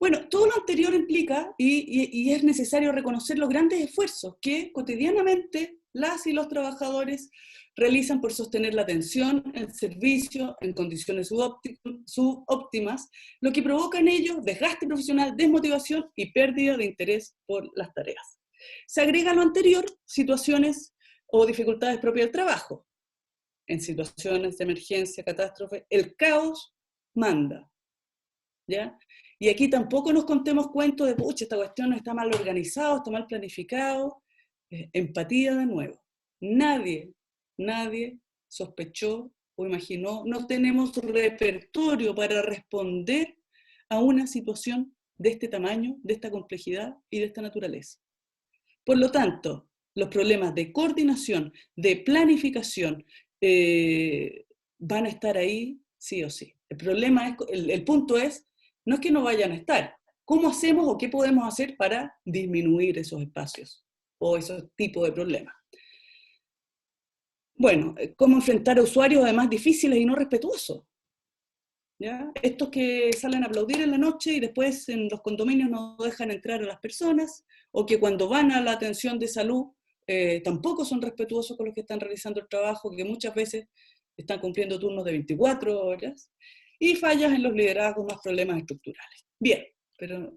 Speaker 2: Bueno, todo lo anterior implica, y es necesario reconocer los grandes esfuerzos que cotidianamente las y los trabajadores realizan por sostener la atención, el servicio en condiciones subóptimas, lo que provoca en ellos desgaste profesional, desmotivación y pérdida de interés por las tareas. Se agrega a lo anterior situaciones o dificultades propias del trabajo. En situaciones de emergencia, catástrofe, el caos manda, ¿ya? Y aquí tampoco nos contemos cuentos de, pucha, esta cuestión no está mal organizado, está mal planificado. Empatía de nuevo. Nadie sospechó o imaginó, no tenemos repertorio para responder a una situación de este tamaño, de esta complejidad y de esta naturaleza. Por lo tanto, los problemas de coordinación, de planificación, van a estar ahí sí o sí. El punto es, no es que no vayan a estar. ¿Cómo hacemos o qué podemos hacer para disminuir esos espacios o esos tipos de problemas? Bueno, ¿cómo enfrentar a usuarios además difíciles y no respetuosos? ¿Ya? Estos que salen a aplaudir en la noche y después en los condominios no dejan entrar a las personas, o que cuando van a la atención de salud tampoco son respetuosos con los que están realizando el trabajo, que muchas veces están cumpliendo turnos de 24 horas, y fallas en los liderazgos, más problemas estructurales. Bien, pero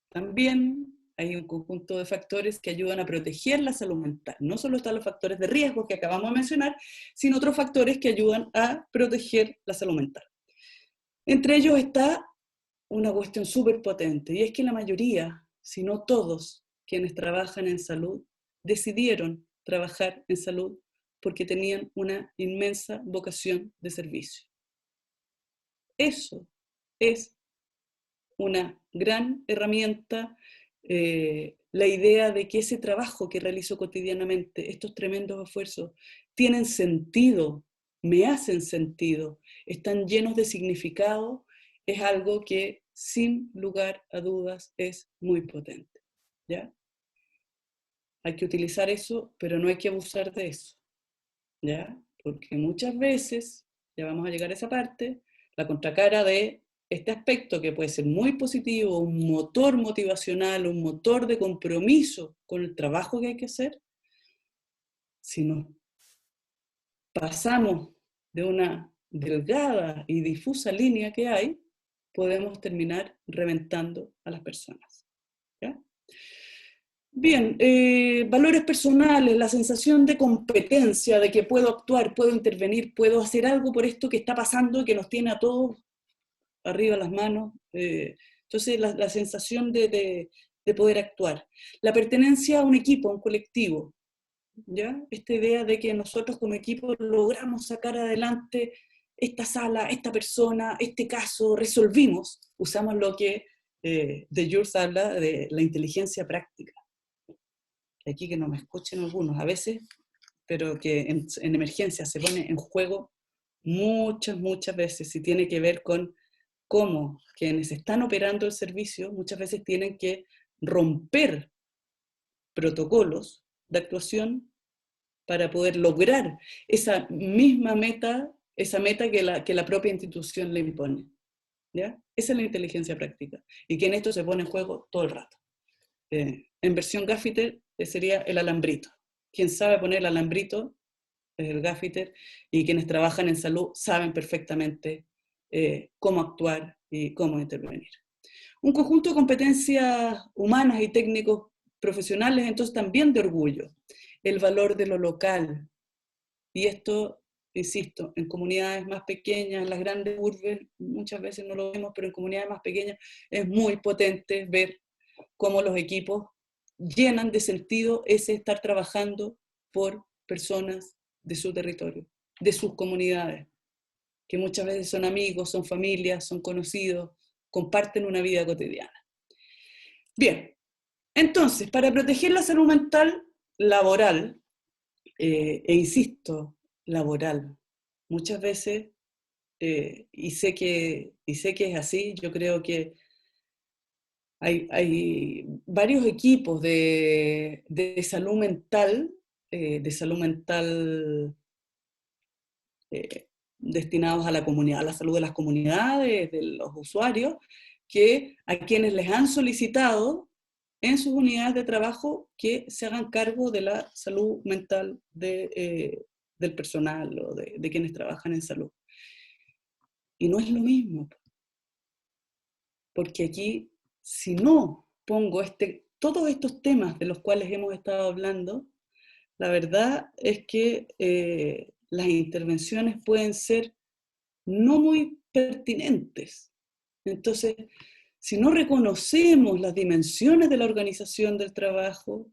Speaker 2: también hay un conjunto de factores que ayudan a proteger la salud mental. No solo están los factores de riesgo que acabamos de mencionar, sino otros factores que ayudan a proteger la salud mental. Entre ellos está una cuestión súper potente, y es que la mayoría, si no todos, quienes trabajan en salud, decidieron trabajar en salud porque tenían una inmensa vocación de servicio. Eso es una gran herramienta, la idea de que ese trabajo que realizo cotidianamente, estos tremendos esfuerzos, tienen sentido, me hacen sentido, están llenos de significado, es algo que sin lugar a dudas es muy potente, ¿ya? Hay que utilizar eso, pero no hay que abusar de eso, ¿ya? Porque muchas veces, ya vamos a llegar a esa parte, la contracara de este aspecto que puede ser muy positivo, un motor motivacional, un motor de compromiso con el trabajo que hay que hacer, si nos pasamos de una delgada y difusa línea que hay, podemos terminar reventando a las personas. ¿Ya? Bien, valores personales, la sensación de competencia, de que puedo actuar, puedo intervenir, puedo hacer algo por esto que está pasando y que nos tiene a todos arriba las manos. Entonces, la sensación de poder actuar. La pertenencia a un equipo, a un colectivo. ¿Ya? Esta idea de que nosotros como equipo logramos sacar adelante esta sala, esta persona, este caso, resolvimos, usamos lo que de Jules habla de la inteligencia práctica. Aquí que no me escuchen algunos a veces, pero que en emergencia se pone en juego muchas veces y tiene que ver con cómo quienes están operando el servicio muchas veces tienen que romper protocolos de actuación para poder lograr esa misma meta, esa meta que la propia institución le impone. ¿Ya? Esa es la inteligencia práctica. Y que en esto se pone en juego todo el rato. En versión gaffiter sería el alambrito. Quien sabe poner el alambrito es el gaffiter, y quienes trabajan en salud saben perfectamente cómo actuar y cómo intervenir. Un conjunto de competencias humanas y técnicos profesionales, entonces también de orgullo. El valor de lo local. Y esto, insisto, en comunidades más pequeñas, en las grandes urbes, muchas veces no lo vemos, pero en comunidades más pequeñas es muy potente ver cómo los equipos llenan de sentido ese estar trabajando por personas de su territorio, de sus comunidades, que muchas veces son amigos, son familias, son conocidos, comparten una vida cotidiana. Bien, entonces, para proteger la salud mental laboral, insisto, laboral, muchas veces, y sé que es así, yo creo que hay varios equipos de salud mental, destinados a la comunidad, a la salud de las comunidades, de los usuarios, que a quienes les han solicitado en sus unidades de trabajo que se hagan cargo de la salud mental del personal o de quienes trabajan en salud. Y no es lo mismo, porque aquí, si no pongo todos estos temas de los cuales hemos estado hablando, la verdad es que las intervenciones pueden ser no muy pertinentes. Entonces, si no reconocemos las dimensiones de la organización del trabajo,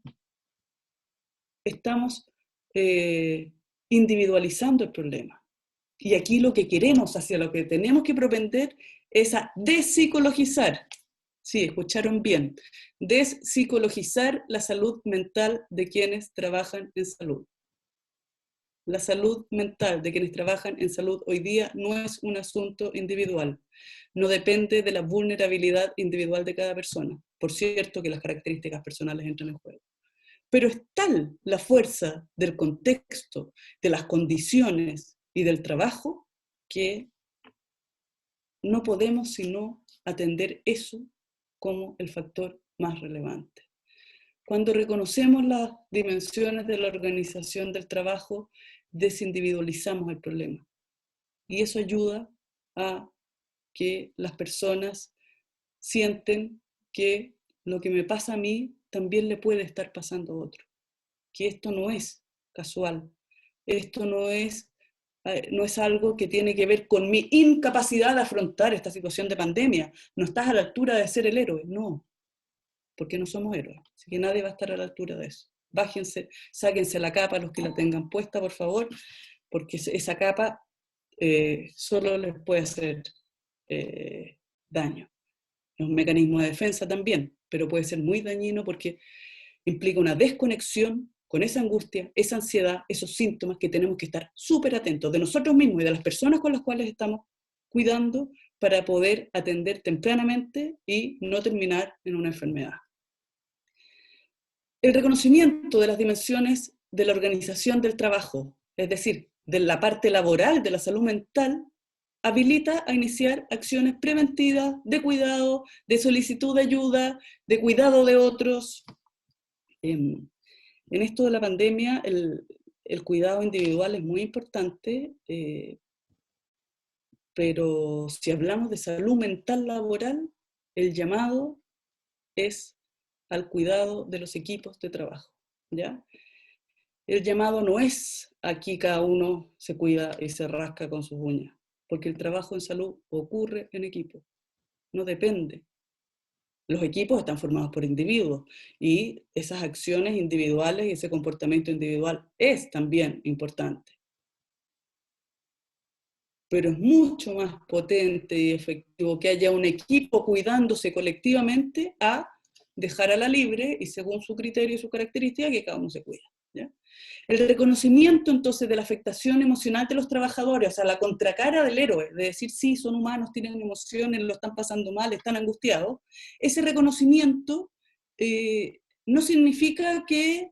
Speaker 2: estamos individualizando el problema. Y aquí lo que queremos, hacia lo que tenemos que propender, es a despsicologizar. Sí, escucharon bien. Despsicologizar la salud mental de quienes trabajan en salud. La salud mental de quienes trabajan en salud hoy día no es un asunto individual, no depende de la vulnerabilidad individual de cada persona. Por cierto que las características personales entran en juego. Pero es tal la fuerza del contexto, de las condiciones y del trabajo que no podemos sino atender eso como el factor más relevante. Cuando reconocemos las dimensiones de la organización del trabajo, desindividualizamos el problema. Y eso ayuda a que las personas sienten que lo que me pasa a mí también le puede estar pasando a otro. Que esto no es casual. Esto no es algo que tiene que ver con mi incapacidad de afrontar esta situación de pandemia. No estás a la altura de ser el héroe, no. Porque no somos héroes, así que nadie va a estar a la altura de eso. Bájense, sáquense la capa los que la tengan puesta, por favor, porque esa capa solo les puede hacer daño. Es un mecanismo de defensa también, pero puede ser muy dañino porque implica una desconexión con esa angustia, esa ansiedad, esos síntomas que tenemos que estar súper atentos de nosotros mismos y de las personas con las cuales estamos cuidando para poder atender tempranamente y no terminar en una enfermedad. El reconocimiento de las dimensiones de la organización del trabajo, es decir, de la parte laboral de la salud mental, habilita a iniciar acciones preventivas de cuidado, de solicitud de ayuda, de cuidado de otros. En esto de la pandemia, el cuidado individual es muy importante. pero si hablamos de salud mental laboral, el llamado es al cuidado de los equipos de trabajo, ¿ya? El llamado no es aquí cada uno se cuida y se rasca con sus uñas, porque el trabajo en salud ocurre en equipo, no depende. Los equipos están formados por individuos y esas acciones individuales y ese comportamiento individual es también importante. Pero es mucho más potente y efectivo que haya un equipo cuidándose colectivamente a dejar a la libre y según su criterio y su característica que cada uno se cuida, ¿ya? El reconocimiento entonces de la afectación emocional de los trabajadores, o sea, la contracara del héroe, de decir sí, son humanos, tienen emociones, lo están pasando mal, están angustiados, ese reconocimiento no significa que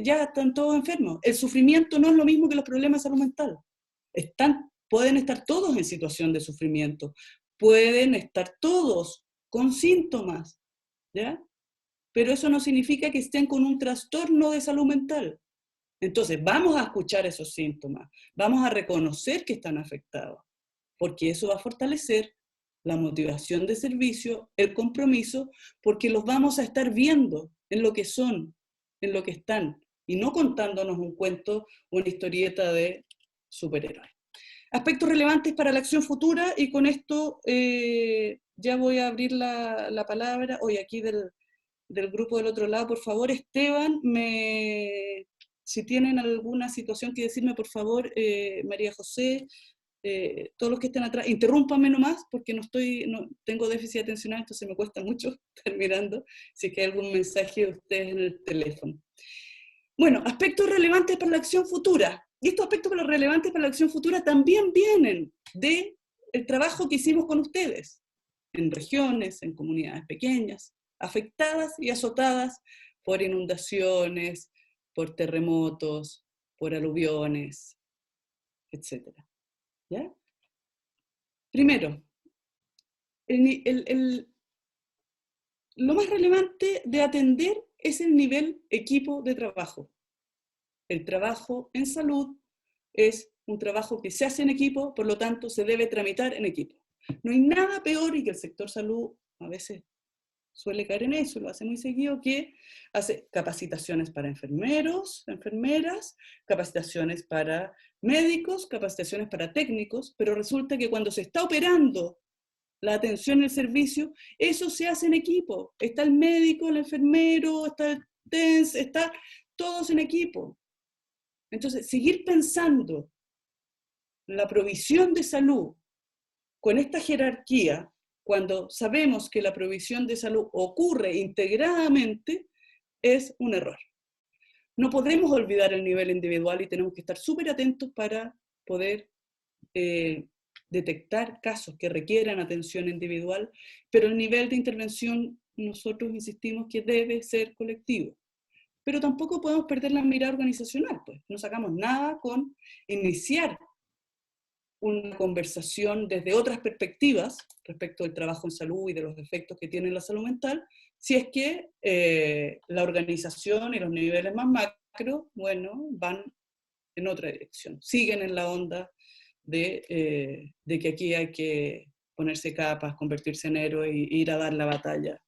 Speaker 2: ya están todos enfermos. El sufrimiento no es lo mismo que los problemas de salud mental. Pueden estar todos en situación de sufrimiento, pueden estar todos con síntomas, ¿ya? Pero eso no significa que estén con un trastorno de salud mental. Entonces, vamos a escuchar esos síntomas, vamos a reconocer que están afectados, porque eso va a fortalecer la motivación de servicio, el compromiso, porque los vamos a estar viendo en lo que son, en lo que están, y no contándonos un cuento o una historieta de superhéroes. Aspectos relevantes para la acción futura, y con esto ya voy a abrir la palabra. Hoy aquí del grupo del otro lado, por favor, Esteban, si tienen alguna situación que decirme, por favor, María José, todos los que estén atrás, interrúmpame nomás, porque no tengo déficit atencional, entonces me cuesta mucho estar mirando si es que hay algún mensaje de ustedes en el teléfono. Bueno, aspectos relevantes para la acción futura. Y estos aspectos relevantes para la acción futura también vienen del trabajo que hicimos con ustedes, en regiones, en comunidades pequeñas, afectadas y azotadas por inundaciones, por terremotos, por aluviones, etc. ¿Ya? Primero, lo más relevante de atender es el nivel equipo de trabajo. El trabajo en salud es un trabajo que se hace en equipo, por lo tanto se debe tramitar en equipo. No hay nada peor, y que el sector salud a veces suele caer en eso, lo hace muy seguido, que hace capacitaciones para enfermeros, enfermeras, capacitaciones para médicos, capacitaciones para técnicos, pero resulta que cuando se está operando la atención y el servicio, eso se hace en equipo. Está el médico, el enfermero, está el TENS, está todos en equipo. Entonces, seguir pensando la provisión de salud con esta jerarquía, cuando sabemos que la provisión de salud ocurre integradamente, es un error. No podemos olvidar el nivel individual y tenemos que estar súper atentos para poder detectar casos que requieran atención individual, pero el nivel de intervención, nosotros insistimos que debe ser colectivo. Pero tampoco podemos perder la mirada organizacional, pues no sacamos nada con iniciar una conversación desde otras perspectivas respecto del trabajo en salud y de los efectos que tiene la salud mental, si es que la organización y los niveles más macro, bueno, van en otra dirección, siguen en la onda de que aquí hay que ponerse capas, convertirse en héroe e ir a dar la batalla.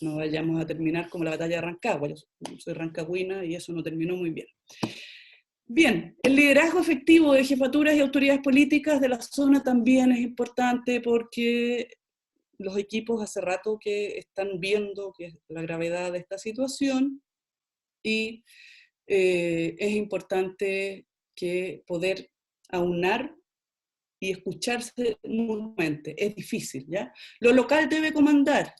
Speaker 2: No vayamos a terminar como la batalla de Rancagua. Yo soy rancagüina y eso no terminó muy bien. Bien, el liderazgo efectivo de jefaturas y autoridades políticas de la zona también es importante, porque los equipos hace rato que están viendo que es la gravedad de esta situación, y es importante que poder aunar y escucharse mutuamente. Es difícil, ¿ya? Lo local debe comandar.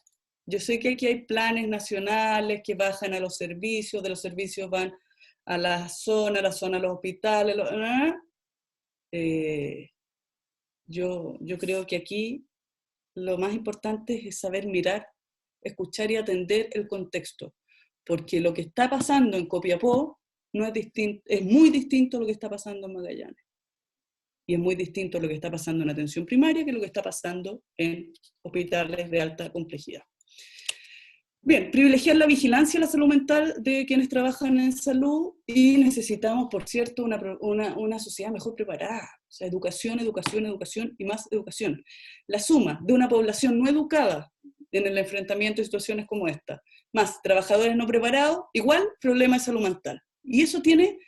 Speaker 2: Yo sé que aquí hay planes nacionales que bajan a los servicios, de los servicios van a la zona a los hospitales. Yo creo que aquí lo más importante es saber mirar, escuchar y atender el contexto, porque lo que está pasando en Copiapó no es distinto, es muy distinto a lo que está pasando en Magallanes. Y es muy distinto a lo que está pasando en atención primaria que lo que está pasando en hospitales de alta complejidad. Bien, privilegiar la vigilancia y la salud mental de quienes trabajan en salud, y necesitamos, por cierto, una sociedad mejor preparada. sea, educación, educación, educación y más educación. La suma de una población no educada en el enfrentamiento de situaciones como esta, más trabajadores no preparados, igual problema de salud mental. Y eso tiene,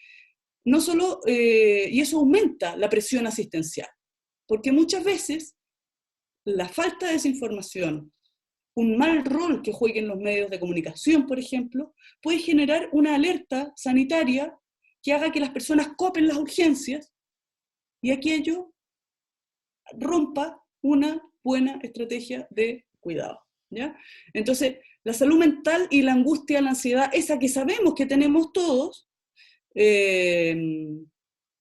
Speaker 2: no solo, y eso aumenta la presión asistencial, porque muchas veces la falta de desinformación, un mal rol que jueguen los medios de comunicación, por ejemplo, puede generar una alerta sanitaria que haga que las personas copen las urgencias y aquello rompa una buena estrategia de cuidado, ¿ya? Entonces, la salud mental y la angustia, la ansiedad, esa que sabemos que tenemos todos, y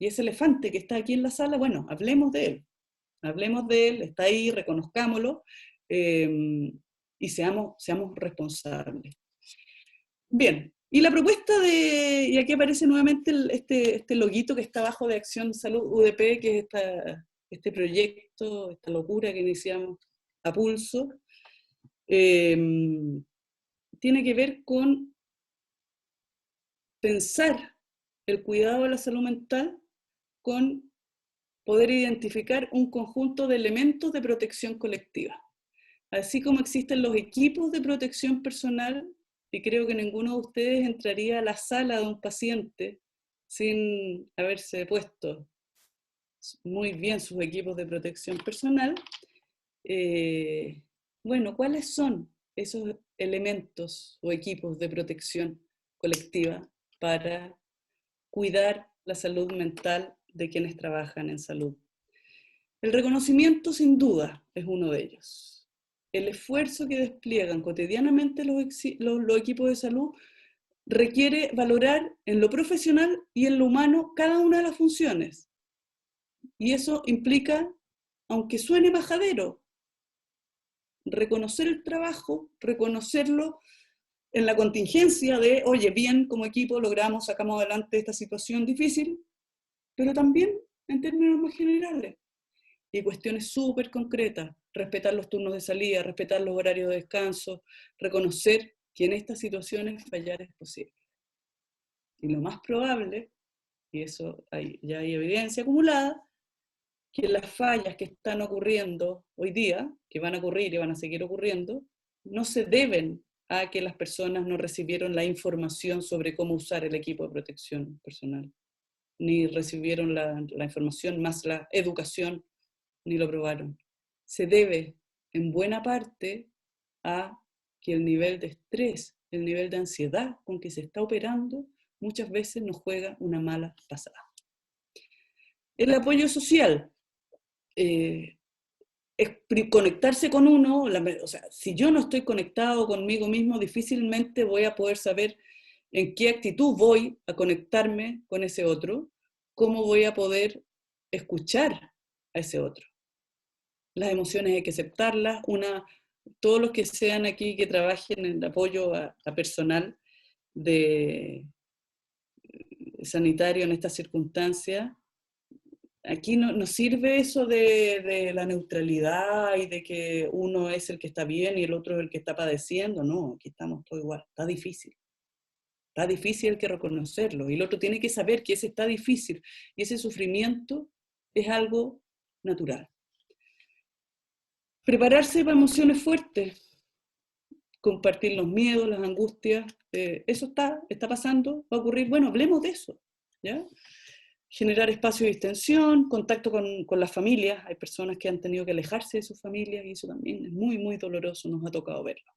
Speaker 2: ese elefante que está aquí en la sala, bueno, hablemos de él, está ahí, reconozcámoslo, y seamos responsables. Bien, y la propuesta y aquí aparece nuevamente este loguito que está abajo de Acción Salud UDP, que es este proyecto, esta locura que iniciamos a pulso, tiene que ver con pensar el cuidado de la salud mental con poder identificar un conjunto de elementos de protección colectiva. Así como existen los equipos de protección personal, y creo que ninguno de ustedes entraría a la sala de un paciente sin haberse puesto muy bien sus equipos de protección personal. Bueno, ¿cuáles son esos elementos o equipos de protección colectiva para cuidar la salud mental de quienes trabajan en salud? El reconocimiento, sin duda, es uno de ellos. El esfuerzo que despliegan cotidianamente los equipos de salud requiere valorar en lo profesional y en lo humano cada una de las funciones. Y eso implica, aunque suene majadero, reconocer el trabajo, reconocerlo en la contingencia de, oye, bien, como equipo logramos, sacamos adelante esta situación difícil, pero también en términos más generales. Y cuestiones súper concretas, respetar los turnos de salida, respetar los horarios de descanso, reconocer que en estas situaciones fallar es posible. Y lo más probable, y eso ya hay evidencia acumulada, que las fallas que están ocurriendo hoy día, que van a ocurrir y van a seguir ocurriendo, no se deben a que las personas no recibieron la información sobre cómo usar el equipo de protección personal, ni recibieron la información más la educación, ni lo probaron. Se debe en buena parte a que el nivel de estrés, el nivel de ansiedad con que se está operando, muchas veces nos juega una mala pasada. El apoyo social, es conectarse con uno, o sea, si yo no estoy conectado conmigo mismo, difícilmente voy a poder saber en qué actitud voy a conectarme con ese otro, cómo voy a poder escuchar a ese otro. Las emociones hay que aceptarlas, todos los que sean aquí que trabajen en el apoyo a personal sanitario en estas circunstancias, aquí no sirve eso de la neutralidad y de que uno es el que está bien y el otro es el que está padeciendo. No, aquí estamos todos igual. Está difícil. Está difícil, hay que reconocerlo. Y el otro tiene que saber que ese está difícil. Y ese sufrimiento es algo natural. Prepararse para emociones fuertes. Compartir los miedos, las angustias. Eso está pasando, va a ocurrir. Bueno, hablemos de eso, ¿ya? Generar espacio de distensión, contacto con las familias. Hay personas que han tenido que alejarse de sus familias y eso también es muy, muy doloroso, nos ha tocado verlo.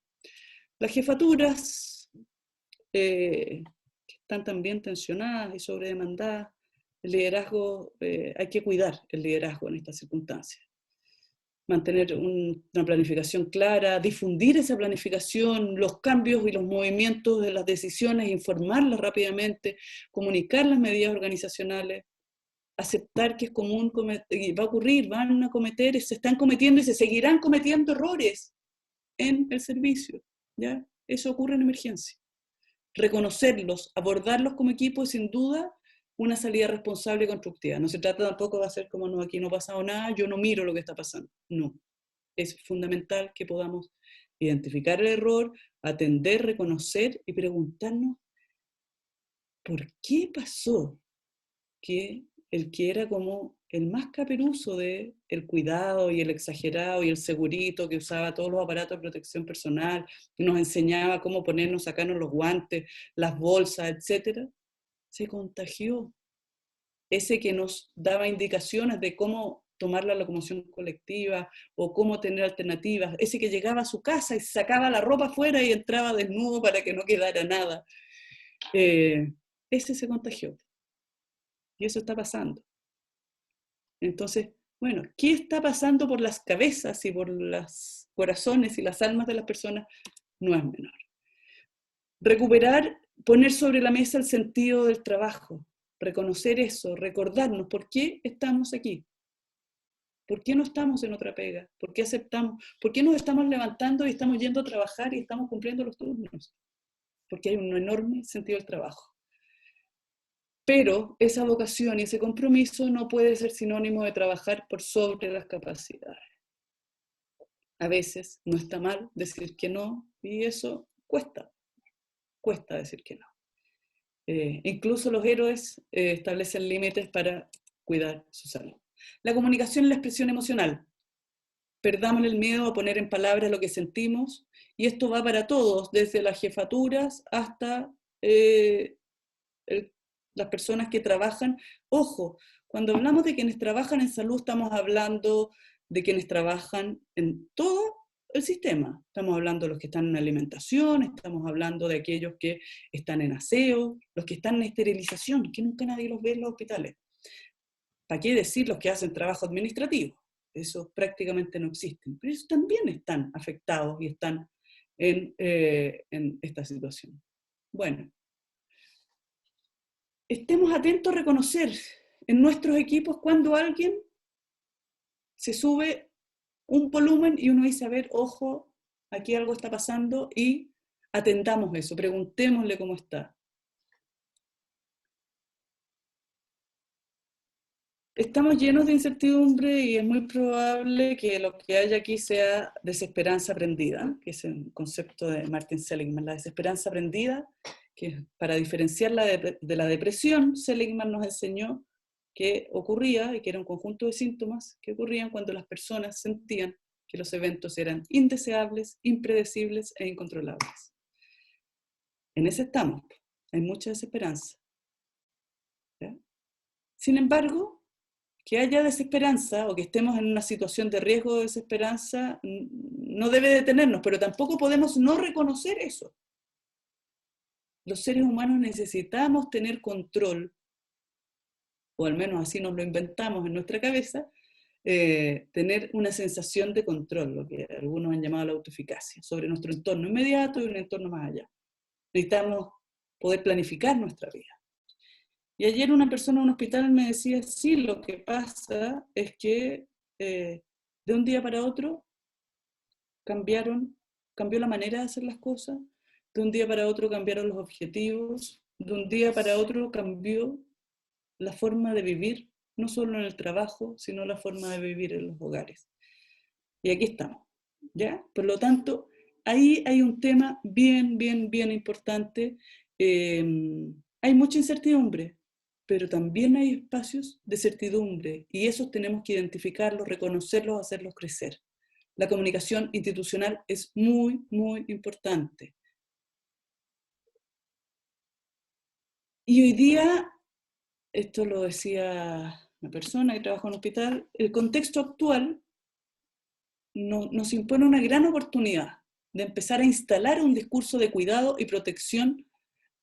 Speaker 2: Las jefaturas, que están también tensionadas y sobredemandadas. El liderazgo, hay que cuidar el liderazgo en estas circunstancias. Mantener una planificación clara, difundir esa planificación, los cambios y los movimientos de las decisiones, informarlas rápidamente, comunicar las medidas organizacionales, aceptar que es común, va a ocurrir, van a cometer, se están cometiendo y se seguirán cometiendo errores en el servicio, ¿ya? Eso ocurre en emergencia. Reconocerlos, abordarlos como equipo es sin duda una salida responsable y constructiva. No se trata tampoco de hacer como no, aquí no ha pasado nada, yo no miro lo que está pasando. No. Es fundamental que podamos identificar el error, atender, reconocer y preguntarnos ¿por qué pasó que el que era como el más caperuso de el cuidado y el exagerado y el segurito que usaba todos los aparatos de protección personal, y nos enseñaba cómo ponernos, sacarnos los guantes, las bolsas, etc., se contagió. Ese que nos daba indicaciones de cómo tomar la locomoción colectiva o cómo tener alternativas, ese que llegaba a su casa y sacaba la ropa afuera y entraba desnudo para que no quedara nada, ese se contagió. Y eso está pasando. Entonces, bueno, ¿qué está pasando por las cabezas y por los corazones y las almas de las personas? No es menor. Recuperar, poner sobre la mesa el sentido del trabajo, reconocer eso, recordarnos por qué estamos aquí. ¿Por qué no estamos en otra pega? ¿Por qué aceptamos? ¿Por qué nos estamos levantando y estamos yendo a trabajar y estamos cumpliendo los turnos? Porque hay un enorme sentido del trabajo. Pero esa vocación y ese compromiso no puede ser sinónimo de trabajar por sobre las capacidades. A veces no está mal decir que no, y eso cuesta decir que no. Incluso los héroes establecen límites para cuidar su salud. La comunicación es la expresión emocional. Perdamos el miedo a poner en palabras lo que sentimos, y esto va para todos, desde las jefaturas hasta las personas que trabajan. Ojo, cuando hablamos de quienes trabajan en salud, estamos hablando de quienes trabajan en todo el sistema. Estamos hablando de los que están en alimentación, estamos hablando de aquellos que están en aseo, los que están en esterilización, que nunca nadie los ve en los hospitales. ¿Para qué decir los que hacen trabajo administrativo? Esos prácticamente no existen, pero ellos también están afectados y están en esta situación. Bueno, estemos atentos a reconocer en nuestros equipos cuando alguien se sube un volumen y uno dice, a ver, ojo, aquí algo está pasando, y atendamos eso, preguntémosle cómo está. Estamos llenos de incertidumbre y es muy probable que lo que haya aquí sea desesperanza aprendida, que es el concepto de Martin Seligman, la desesperanza aprendida, que para diferenciarla de la depresión, Seligman nos enseñó que ocurría, y que era un conjunto de síntomas que ocurrían cuando las personas sentían que los eventos eran indeseables, impredecibles e incontrolables. En ese estamos, hay mucha desesperanza. ¿Ya? Sin embargo, que haya desesperanza o que estemos en una situación de riesgo de desesperanza no debe detenernos, pero tampoco podemos no reconocer eso. Los seres humanos necesitamos tener control, o al menos así nos lo inventamos en nuestra cabeza, tener una sensación de control, lo que algunos han llamado la autoeficacia, sobre nuestro entorno inmediato y un entorno más allá. Necesitamos poder planificar nuestra vida. Y ayer una persona en un hospital me decía, sí, lo que pasa es que de un día para otro cambió la manera de hacer las cosas, de un día para otro cambiaron los objetivos, de un día para otro cambió la forma de vivir, no solo en el trabajo, sino la forma de vivir en los hogares. Y aquí estamos, ¿ya? Por lo tanto, ahí hay un tema bien importante. Hay mucha incertidumbre, pero también hay espacios de certidumbre, y esos tenemos que identificarlos, reconocerlos, hacerlos crecer. La comunicación institucional es muy importante. Y hoy día, esto lo decía una persona que trabaja en un hospital, el contexto actual nos impone una gran oportunidad de empezar a instalar un discurso de cuidado y protección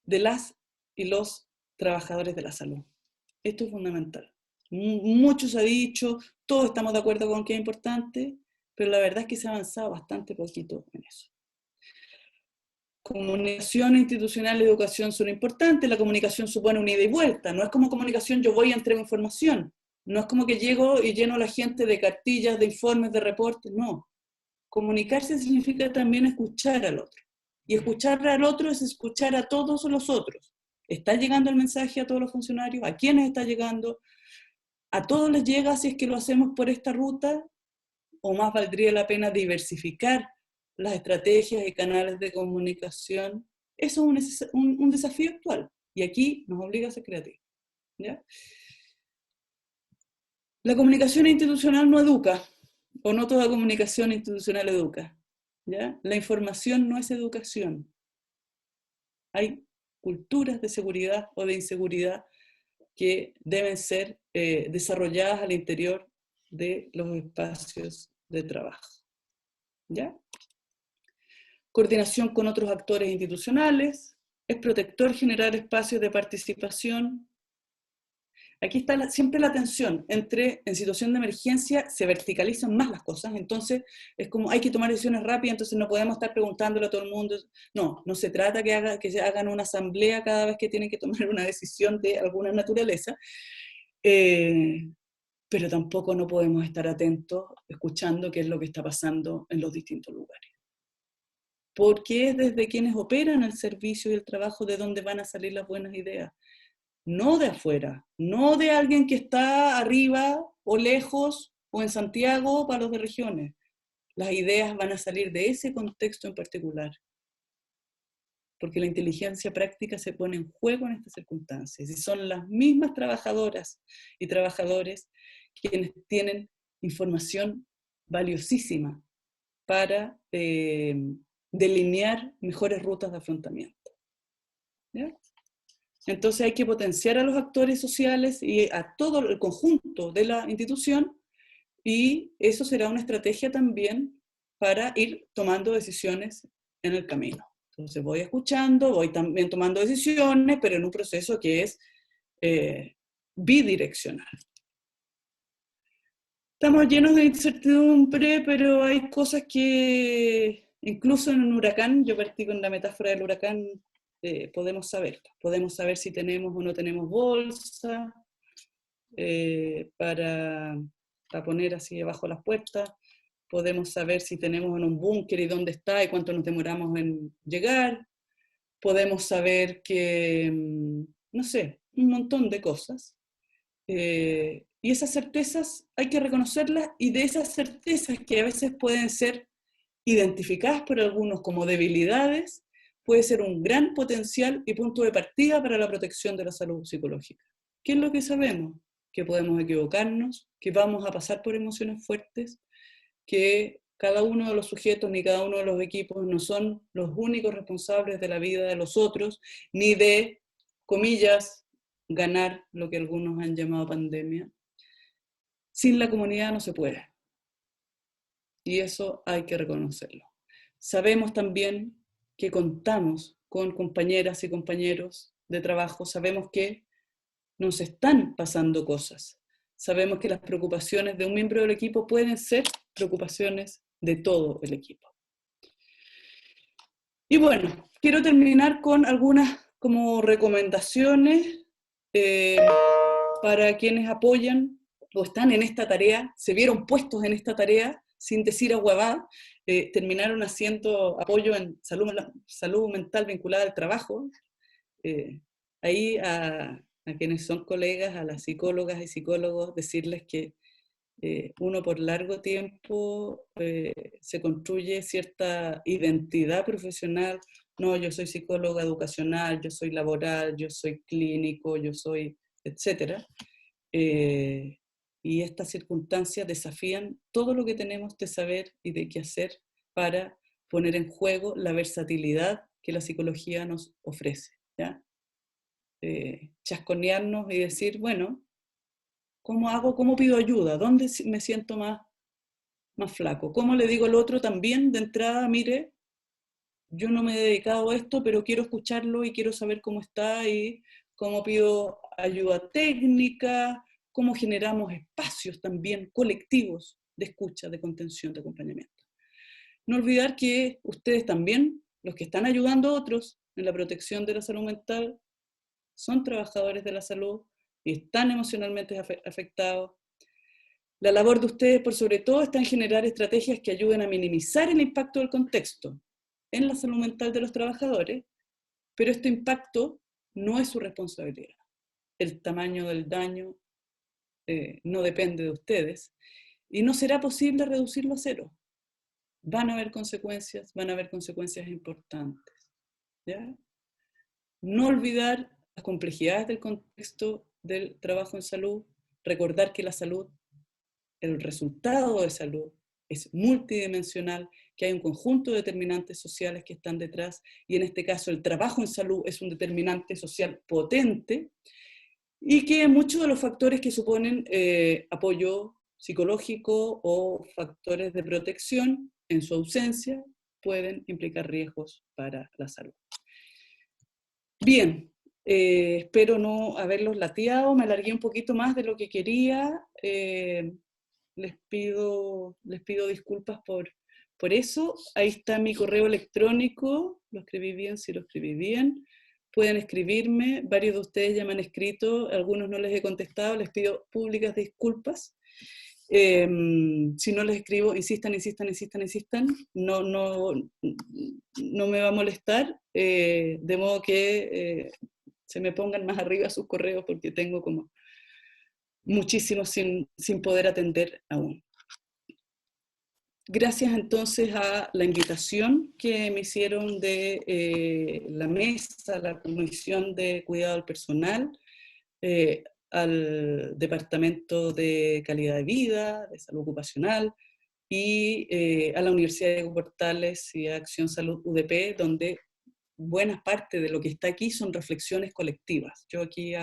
Speaker 2: de las y los trabajadores de la salud. Esto es fundamental. Mucho se ha dicho, todos estamos de acuerdo con que es importante, pero la verdad es que se ha avanzado bastante poquito en eso. Comunicación institucional y educación son importantes. La comunicación supone una ida y vuelta. No es como comunicación, yo voy y entrego información. No es como que llego y lleno a la gente de cartillas, de informes, de reportes. No. Comunicarse significa también escuchar al otro. Y escuchar al otro es escuchar a todos los otros. ¿Está llegando el mensaje a todos los funcionarios? ¿A quiénes está llegando? ¿A todos les llega si es que lo hacemos por esta ruta? ¿O más valdría la pena diversificar las estrategias y canales de comunicación? Eso es un desafío actual. Y aquí nos obliga a ser creativos, ¿ya? La comunicación institucional no educa, o no toda comunicación institucional educa, ¿ya? La información no es educación. Hay culturas de seguridad o de inseguridad que deben ser desarrolladas al interior de los espacios de trabajo, ¿ya? Coordinación con otros actores institucionales, es protector generar espacios de participación. Aquí está siempre la tensión entre, en situación de emergencia, se verticalizan más las cosas, entonces es como hay que tomar decisiones rápidas, entonces no podemos estar preguntándole a todo el mundo. No, no se trata que se hagan una asamblea cada vez que tienen que tomar una decisión de alguna naturaleza, pero tampoco no podemos estar atentos, escuchando qué es lo que está pasando en los distintos lugares. Porque es desde quienes operan el servicio y el trabajo de donde van a salir las buenas ideas. No de afuera, no de alguien que está arriba o lejos o en Santiago para los de regiones. Las ideas van a salir de ese contexto en particular, porque la inteligencia práctica se pone en juego en estas circunstancias y son las mismas trabajadoras y trabajadores quienes tienen información valiosísima para delinear mejores rutas de afrontamiento. ¿Ya? Entonces hay que potenciar a los actores sociales y a todo el conjunto de la institución, y eso será una estrategia también para ir tomando decisiones en el camino. Entonces voy escuchando, voy también tomando decisiones, pero en un proceso que es bidireccional. Estamos llenos de incertidumbre, pero hay cosas que, incluso en un huracán, yo partí con la metáfora del huracán, podemos saber si tenemos o no tenemos bolsa para poner así debajo las puertas, podemos saber si tenemos en un búnker y dónde está y cuánto nos demoramos en llegar, podemos saber que, no sé, un montón de cosas. Y esas certezas hay que reconocerlas, y de esas certezas que a veces pueden ser identificadas por algunos como debilidades, puede ser un gran potencial y punto de partida para la protección de la salud psicológica. ¿Qué es lo que sabemos? Que podemos equivocarnos, que vamos a pasar por emociones fuertes, que cada uno de los sujetos ni cada uno de los equipos no son los únicos responsables de la vida de los otros, ni de, comillas, ganar lo que algunos han llamado pandemia. Sin la comunidad no se puede. Y eso hay que reconocerlo. Sabemos también que contamos con compañeras y compañeros de trabajo, sabemos que nos están pasando cosas, sabemos que las preocupaciones de un miembro del equipo pueden ser preocupaciones de todo el equipo. Y bueno, quiero terminar con algunas como recomendaciones para quienes apoyan o están en esta tarea, se vieron puestos en esta tarea sin decir ahuevá, terminaron haciendo apoyo en salud mental vinculada al trabajo. Ahí a quienes son colegas, a las psicólogas y psicólogos, decirles que uno por largo tiempo se construye cierta identidad profesional. No, yo soy psicóloga educacional, yo soy laboral, yo soy clínico, yo soy, etcétera. Y estas circunstancias desafían todo lo que tenemos de saber y de qué hacer para poner en juego la versatilidad que la psicología nos ofrece, ¿ya? Chasconearnos y decir, bueno, ¿cómo hago? ¿Cómo pido ayuda? ¿Dónde me siento más flaco? ¿Cómo le digo al otro también de entrada, mire, yo no me he dedicado a esto, pero quiero escucharlo y quiero saber cómo está, y cómo pido ayuda técnica, cómo generamos espacios también colectivos de escucha, de contención, de acompañamiento? No olvidar que ustedes también, los que están ayudando a otros en la protección de la salud mental, son trabajadores de la salud y están emocionalmente afectados. La labor de ustedes, por sobre todo, está en generar estrategias que ayuden a minimizar el impacto del contexto en la salud mental de los trabajadores, pero este impacto no es su responsabilidad. El tamaño del daño no depende de ustedes y no será posible reducirlo a cero. Van a haber consecuencias importantes, ¿ya? No olvidar las complejidades del contexto del trabajo en salud, recordar que la salud el resultado de salud es multidimensional, que hay un conjunto de determinantes sociales que están detrás, y en este caso el trabajo en salud es un determinante social potente, y que muchos de los factores que suponen apoyo psicológico o factores de protección, en su ausencia, pueden implicar riesgos para la salud. Bien, espero no haberlos lateado, me alargué un poquito más de lo que quería. Les pido disculpas por eso. Ahí está mi correo electrónico, lo escribí bien, sí lo escribí bien. Pueden escribirme, varios de ustedes ya me han escrito, algunos no les he contestado, les pido públicas disculpas. Si no les escribo, insistan, no me va a molestar, de modo que se me pongan más arriba sus correos porque tengo como muchísimos sin poder atender aún. Gracias entonces a la invitación que me hicieron de la mesa, la Comisión de Cuidado del Personal, al Departamento de Calidad de Vida, de Salud Ocupacional, y a la Universidad de Portales y a Acción Salud UDP, donde buena parte de lo que está aquí son reflexiones colectivas. Yo aquí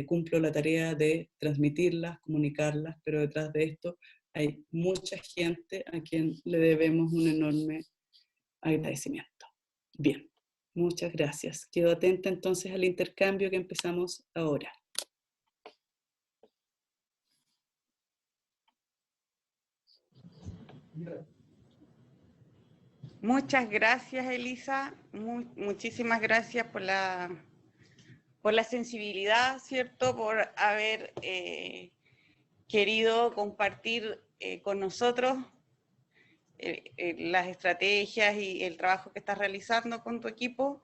Speaker 2: cumplo la tarea de transmitirlas, comunicarlas, pero detrás de esto hay mucha gente a quien le debemos un enorme agradecimiento. Bien, muchas gracias. Quedo atenta entonces al intercambio que empezamos ahora.
Speaker 1: Muchas gracias, Elisa. Muchísimas gracias por la sensibilidad, ¿cierto? Por haber querido compartir con nosotros las estrategias y el trabajo que estás realizando con tu equipo.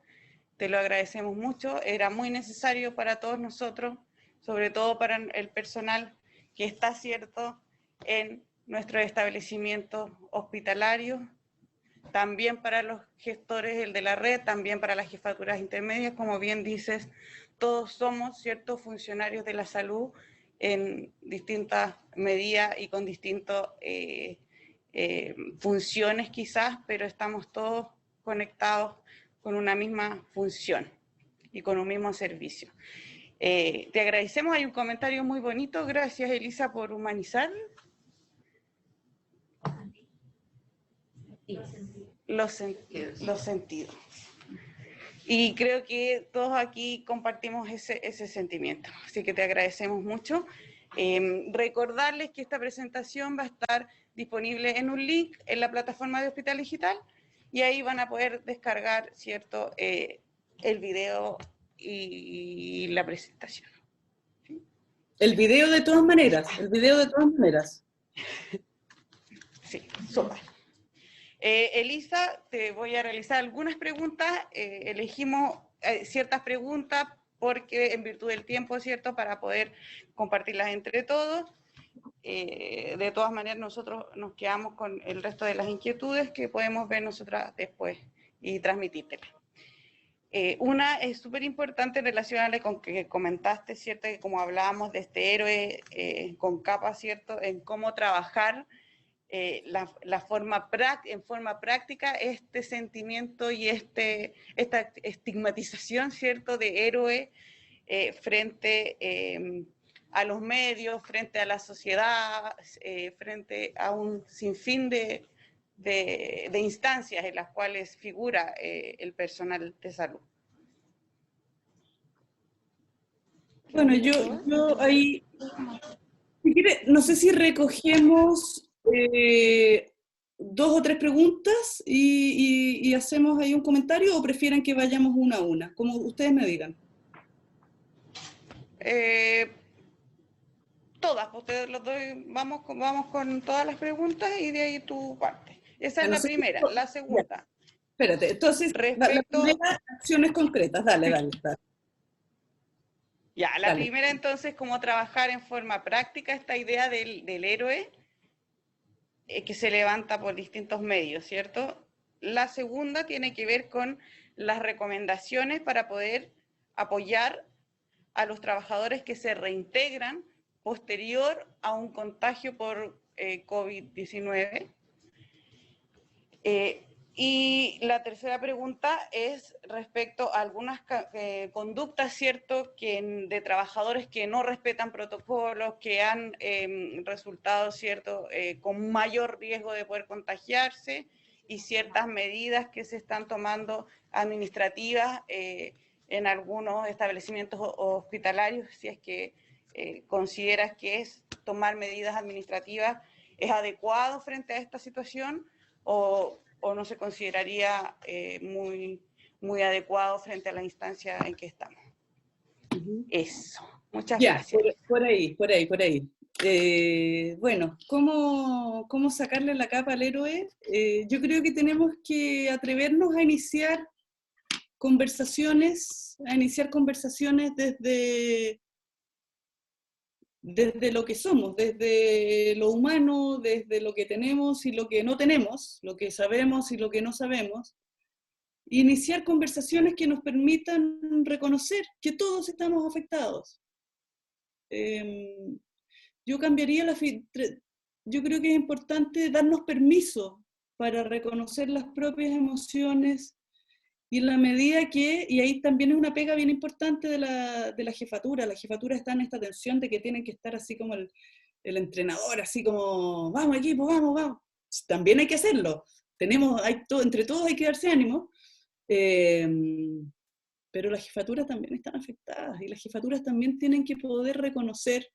Speaker 1: Te lo agradecemos mucho. Era muy necesario para todos nosotros, sobre todo para el personal que está, ¿cierto?, en nuestros establecimientos hospitalarios, también para los gestores, el de la red, también para las jefaturas intermedias. Como bien dices, todos somos, ¿cierto?, funcionarios de la salud en distintas medidas y con distintas funciones quizás, pero estamos todos conectados con una misma función y con un mismo servicio. Te agradecemos, hay un comentario muy bonito, gracias Elisa por humanizar los sentidos. Y creo que todos aquí compartimos ese sentimiento, así que te agradecemos mucho. Recordarles que esta presentación va a estar disponible en un link en la plataforma de Hospital Digital, y ahí van a poder descargar, ¿cierto?, el video y la presentación. ¿Sí?
Speaker 2: El video de todas maneras.
Speaker 1: Sí, súper. Elisa, te voy a realizar algunas preguntas. Elegimos ciertas preguntas porque en virtud del tiempo, ¿cierto?, para poder compartirlas entre todos. De todas maneras, nosotros nos quedamos con el resto de las inquietudes que podemos ver nosotras después y transmitírtelas. Una es súper importante en relación a lo que comentaste, ¿cierto?, que como hablábamos de este héroe con capa, ¿cierto?, en cómo trabajar en forma práctica este sentimiento y esta estigmatización, ¿cierto?, de héroe frente a los medios, frente a la sociedad, frente a un sinfín de instancias en las cuales figura el personal de salud.
Speaker 2: Bueno, yo ahí, si quiere, no sé si recogemos 2 o 3 preguntas y hacemos ahí un comentario, o prefieren que vayamos una a una, como ustedes me digan.
Speaker 1: Todas, ustedes los dos, vamos con todas las preguntas y de ahí tu parte. Esa es la primera. La segunda.
Speaker 2: Espérate, entonces, la primera, acciones concretas, dale.
Speaker 1: Ya, la primera entonces, cómo trabajar en forma práctica esta idea del héroe que se levanta por distintos medios, ¿cierto? La segunda tiene que ver con las recomendaciones para poder apoyar a los trabajadores que se reintegran posterior a un contagio por COVID-19. Y la tercera pregunta es respecto a algunas conductas, ¿cierto?, de trabajadores que no respetan protocolos, que han resultado, ¿cierto?, con mayor riesgo de poder contagiarse, y ciertas medidas que se están tomando administrativas en algunos establecimientos hospitalarios, si es que consideras que tomar medidas administrativas es adecuado frente a esta situación, o no se consideraría muy adecuado frente a la instancia en que estamos. Eso. Muchas gracias.
Speaker 2: Por ahí. Bueno, ¿cómo sacarle la capa al héroe? Yo creo que tenemos que atrevernos a iniciar conversaciones desde lo que somos, desde lo humano, desde lo que tenemos y lo que no tenemos, lo que sabemos y lo que no sabemos, e iniciar conversaciones que nos permitan reconocer que todos estamos afectados. Yo creo que es importante darnos permiso para reconocer las propias emociones, y en la medida y ahí también es una pega bien importante de la jefatura. La jefatura está en esta tensión de que tienen que estar así como el entrenador, así como, vamos equipo, vamos. También hay que hacerlo. Entre todos hay que darse ánimo, pero las jefaturas también están afectadas, y las jefaturas también tienen que poder reconocer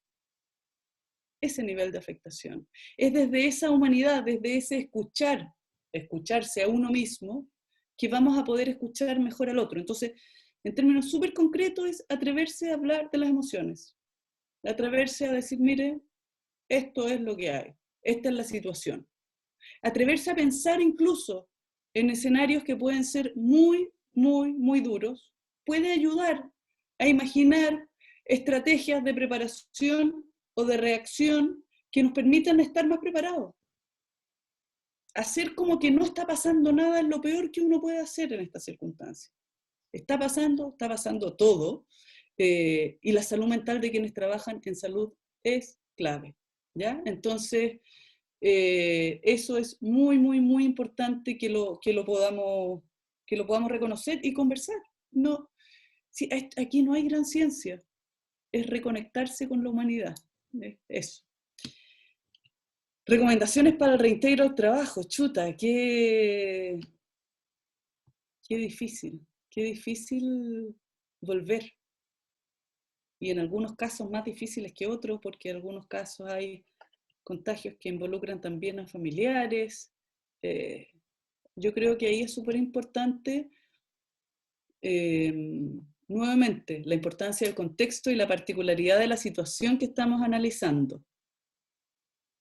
Speaker 2: ese nivel de afectación. Es desde esa humanidad, desde ese escucharse a uno mismo, que vamos a poder escuchar mejor al otro. Entonces, en términos súper concretos, es atreverse a hablar de las emociones, atreverse a decir, mire, esto es lo que hay, esta es la situación. Atreverse a pensar incluso en escenarios que pueden ser muy, muy, muy duros, puede ayudar a imaginar estrategias de preparación o de reacción que nos permitan estar más preparados. Hacer como que no está pasando nada es lo peor que uno puede hacer en estas circunstancias. Está pasando todo, y la salud mental de quienes trabajan en salud es clave, ¿ya? Entonces, eso es muy, muy, muy importante que lo podamos reconocer y conversar. No, sí, aquí no hay gran ciencia, es reconectarse con la humanidad, eso. Recomendaciones para el reintegro al trabajo, chuta, qué difícil volver. Y en algunos casos más difíciles que otros, porque en algunos casos hay contagios que involucran también a familiares. Yo creo que ahí es súper importante, nuevamente, la importancia del contexto y la particularidad de la situación que estamos analizando.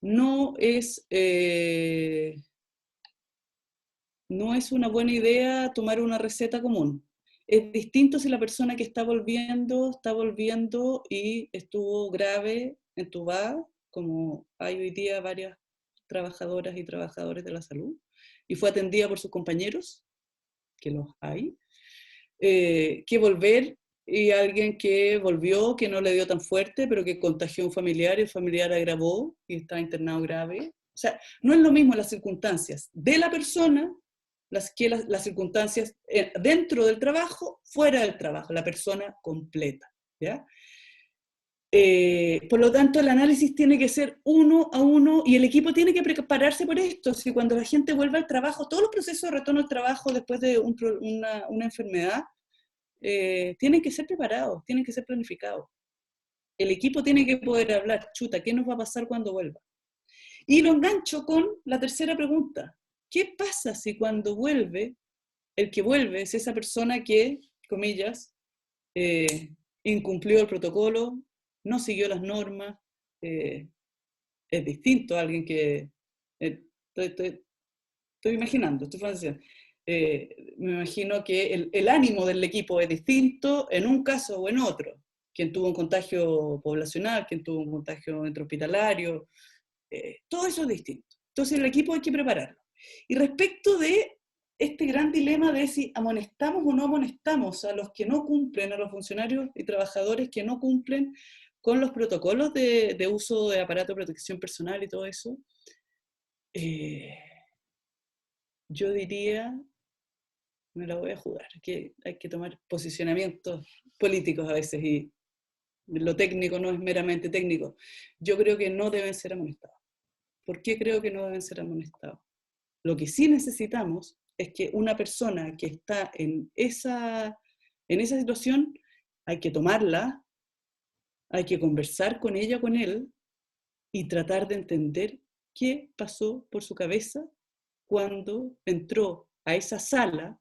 Speaker 2: No es una buena idea tomar una receta común. Es distinto si la persona que está volviendo y estuvo grave, entubada, como hay hoy día varias trabajadoras y trabajadores de la salud, y fue atendida por sus compañeros, que los hay, que volver y alguien que volvió, que no le dio tan fuerte, pero que contagió a un familiar y el familiar agravó y está internado grave. O sea, no es lo mismo las circunstancias de la persona las circunstancias dentro del trabajo, fuera del trabajo, la persona completa, ¿ya? Por lo tanto, el análisis tiene que ser uno a uno, y el equipo tiene que prepararse por esto. Si cuando la gente vuelve al trabajo, todos los procesos de retorno al trabajo después de una enfermedad, tienen que ser preparados, tienen que ser planificados. El equipo tiene que poder hablar, chuta, ¿qué nos va a pasar cuando vuelva? Y lo engancho con la tercera pregunta. ¿Qué pasa si cuando vuelve, el que vuelve es esa persona que, comillas, incumplió el protocolo, no siguió las normas? Es distinto a alguien que... estoy imaginando, estoy fantaseando. Me imagino que el ánimo del equipo es distinto en un caso o en otro. Quien tuvo un contagio poblacional, quien tuvo un contagio intrahospitalario, todo eso es distinto. Entonces el equipo hay que prepararlo. Y respecto de este gran dilema de si amonestamos o no amonestamos a los que no cumplen, a los funcionarios y trabajadores que no cumplen con los protocolos de uso de aparato de protección personal y todo eso, yo diría, me la voy a jugar, que hay que tomar posicionamientos políticos a veces y lo técnico no es meramente técnico. Yo creo que no deben ser amonestados. ¿Por qué creo que no deben ser amonestados? Lo que sí necesitamos es que una persona que está en esa situación, hay que tomarla, hay que conversar con ella, con él, y tratar de entender qué pasó por su cabeza cuando entró a esa sala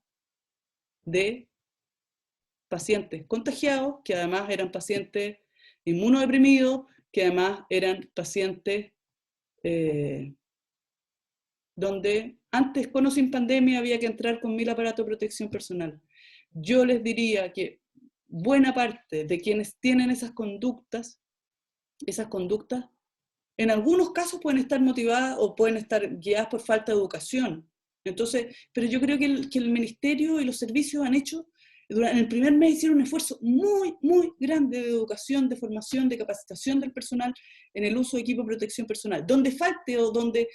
Speaker 2: de pacientes contagiados, que además eran pacientes inmunodeprimidos, que además eran pacientes donde antes, con o sin pandemia, había que entrar con 1000 aparatos de protección personal. Yo les diría que buena parte de quienes tienen esas conductas, en algunos casos pueden estar motivadas o pueden estar guiadas por falta de educación. Entonces, pero yo creo que el ministerio y los servicios han hecho, en el primer mes hicieron un esfuerzo muy, muy grande de educación, de formación, de capacitación del personal en el uso de equipo de protección personal. Donde falte o donde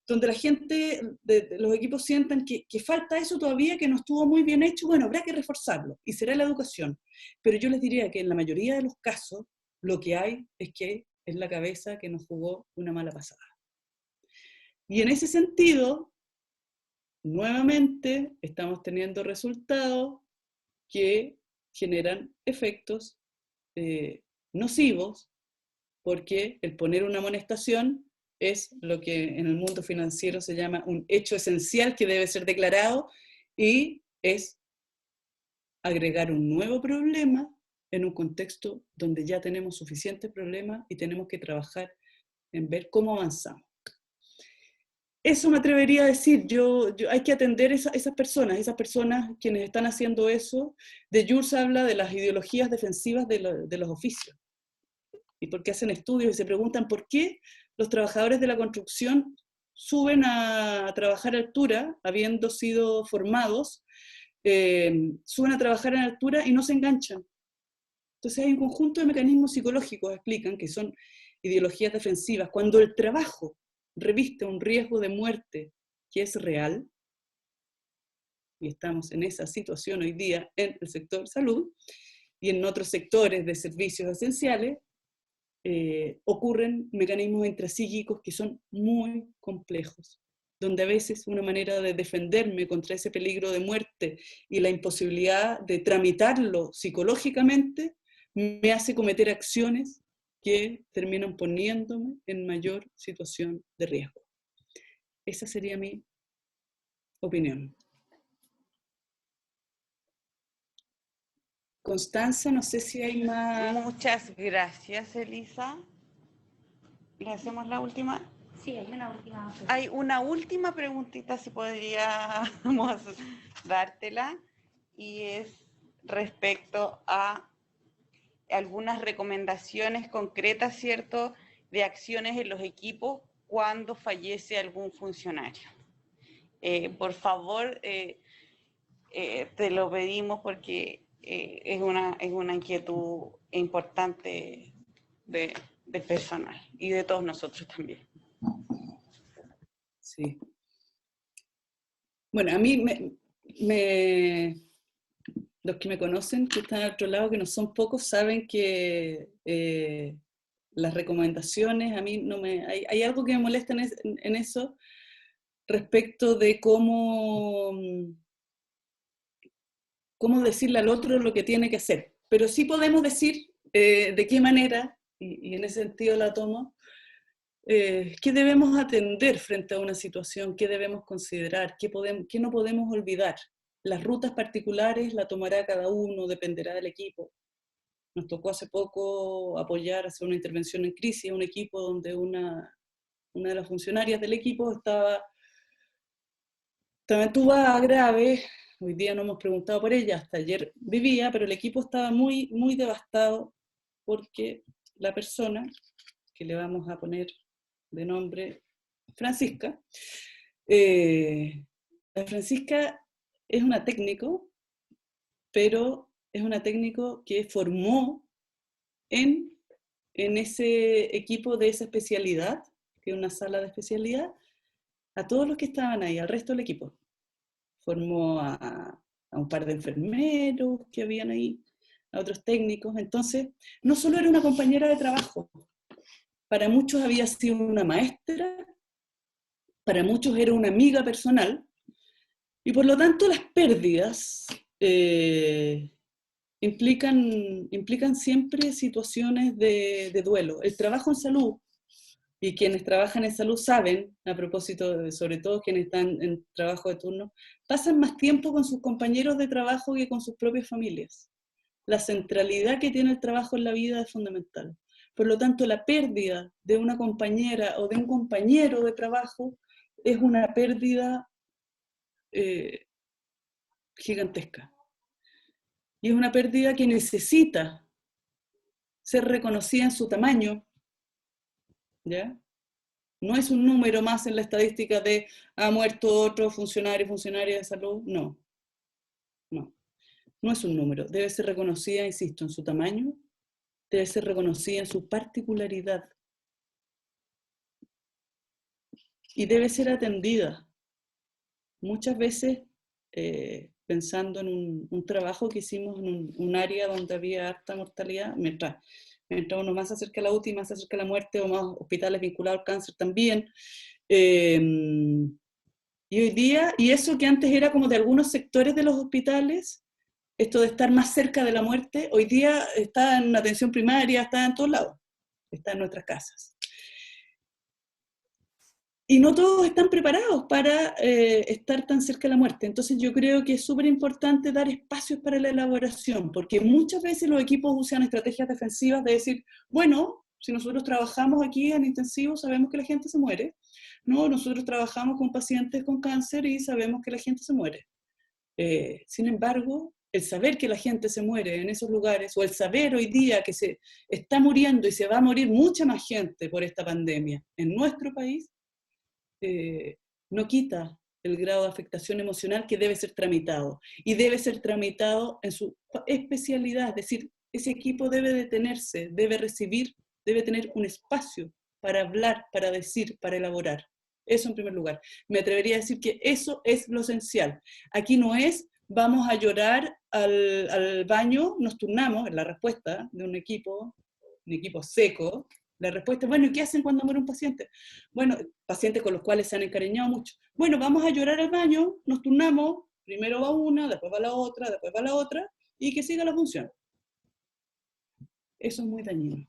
Speaker 2: la gente de los equipos sientan que falta eso todavía, que no estuvo muy bien hecho, bueno, habrá que reforzarlo, y será la educación. Pero yo les diría que en la mayoría de los casos, lo que hay es que es la cabeza que nos jugó una mala pasada. Y en ese sentido, nuevamente, estamos teniendo resultados que generan efectos nocivos, porque el poner una amonestación es lo que en el mundo financiero se llama un hecho esencial que debe ser declarado, y es agregar un nuevo problema en un contexto donde ya tenemos suficientes problemas y tenemos que trabajar en ver cómo avanzamos. Eso me atrevería a decir, hay que atender esas personas quienes están haciendo eso. De Jurs habla de las ideologías defensivas de los oficios, y porque hacen estudios y se preguntan por qué los trabajadores de la construcción suben a trabajar a altura, habiendo sido formados, suben a trabajar a altura y no se enganchan. Entonces hay un conjunto de mecanismos psicológicos, explican, que son ideologías defensivas. Cuando el trabajo reviste un riesgo de muerte que es real, y estamos en esa situación hoy día en el sector salud y en otros sectores de servicios esenciales, ocurren mecanismos intrapsíquicos que son muy complejos, donde a veces una manera de defenderme contra ese peligro de muerte y la imposibilidad de tramitarlo psicológicamente me hace cometer acciones que terminan poniéndome en mayor situación de riesgo. Esa sería mi opinión. Constanza, no sé si hay más.
Speaker 1: Muchas gracias, Elisa. ¿Le hacemos la última?
Speaker 4: Sí, hay una última.
Speaker 1: Hay una última preguntita, si podríamos dártela, y es respecto a algunas recomendaciones concretas, ¿cierto?, de acciones en los equipos cuando fallece algún funcionario. Por favor, te lo pedimos porque es una inquietud importante del personal y de todos nosotros también.
Speaker 2: Sí. Bueno, a mí los que me conocen, que están al otro lado, que no son pocos, saben que las recomendaciones, a mí no me... Hay algo que me molesta en eso respecto de cómo decirle al otro lo que tiene que hacer. Pero sí podemos decir de qué manera, y en ese sentido la tomo, qué debemos atender frente a una situación, qué debemos considerar, qué no podemos olvidar. Las rutas particulares la tomará cada uno, dependerá del equipo. Nos tocó hace poco hacer una intervención en crisis a un equipo donde una de las funcionarias del equipo estaba entubada grave. Hoy día no hemos preguntado por ella, hasta ayer vivía, pero el equipo estaba muy, muy devastado porque la persona, que le vamos a poner de nombre Francisca, la Francisca es una técnico, pero es una técnico que formó en en ese equipo de esa especialidad, que es una sala de especialidad, a todos los que estaban ahí, al resto del equipo. Formó a un par de enfermeros que habían ahí, a otros técnicos. Entonces, no solo era una compañera de trabajo, para muchos había sido una maestra, para muchos era una amiga personal, y por lo tanto las pérdidas implican siempre situaciones de duelo. El trabajo en salud, y quienes trabajan en salud saben, a propósito de, sobre todo quienes están en trabajo de turno, pasan más tiempo con sus compañeros de trabajo que con sus propias familias. La centralidad que tiene el trabajo en la vida es fundamental. Por lo tanto, la pérdida de una compañera o de un compañero de trabajo es una pérdida gigantesca. Y es una pérdida que necesita ser reconocida en su tamaño, ¿ya? No es un número más en la estadística de ha muerto otro funcionaria de salud, no. No es un número, debe ser reconocida, insisto, en su tamaño, debe ser reconocida en su particularidad y debe ser atendida. Muchas veces, pensando en un trabajo que hicimos en un área donde había alta mortalidad, mientras uno más se acerca a la UTI, más se acerca a la muerte, o más hospitales vinculados al cáncer también. Y hoy día, y eso que antes era como de algunos sectores de los hospitales, esto de estar más cerca de la muerte, hoy día está en atención primaria, está en todos lados, está en nuestras casas. Y no todos están preparados para estar tan cerca de la muerte. Entonces yo creo que es súper importante dar espacios para la elaboración, porque muchas veces los equipos usan estrategias defensivas de decir, bueno, si nosotros trabajamos aquí en intensivo, sabemos que la gente se muere. No, nosotros trabajamos con pacientes con cáncer y sabemos que la gente se muere. Sin embargo, el saber que la gente se muere en esos lugares, o el saber hoy día que se está muriendo y se va a morir mucha más gente por esta pandemia en nuestro país, no quita el grado de afectación emocional que debe ser tramitado. Y debe ser tramitado en su especialidad, es decir, ese equipo debe detenerse, debe recibir, debe tener un espacio para hablar, para decir, para elaborar. Eso en primer lugar. Me atrevería a decir que eso es lo esencial. Aquí no es, vamos a llorar al baño, nos turnamos, en la respuesta de un equipo seco. La respuesta es, bueno, ¿y qué hacen cuando muere un paciente? Bueno, pacientes con los cuales se han encariñado mucho. Bueno, vamos a llorar al baño, nos turnamos, primero va una, después va la otra, y que siga la función. Eso es muy dañino,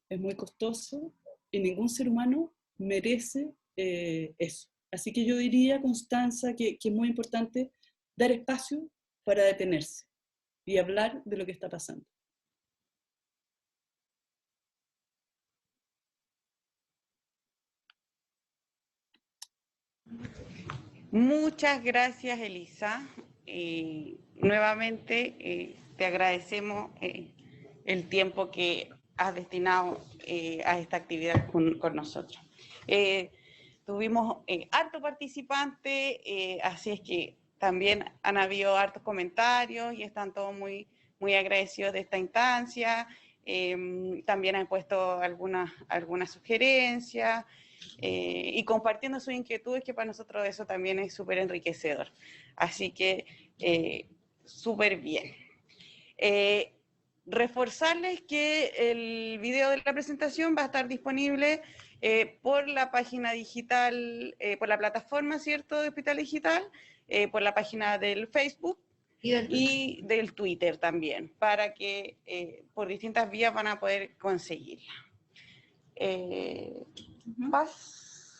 Speaker 2: es muy costoso, y ningún ser humano merece eso. Así que yo diría, Constanza, que es muy importante dar espacio para detenerse y hablar de lo que está pasando.
Speaker 1: Muchas gracias, Elisa. Nuevamente te agradecemos el tiempo que has destinado a esta actividad con nosotros. Tuvimos harto participante, así es que también han habido hartos comentarios y están todos muy, muy agradecidos de esta instancia. También han puesto algunas sugerencias. Y compartiendo sus inquietudes, que para nosotros eso también es súper enriquecedor. Así que súper bien. Reforzarles que el video de la presentación va a estar disponible por la página digital, por la plataforma, ¿cierto?, de Hospital Digital, por la página del Facebook y del Twitter también, para que por distintas vías van a poder conseguirla. Paz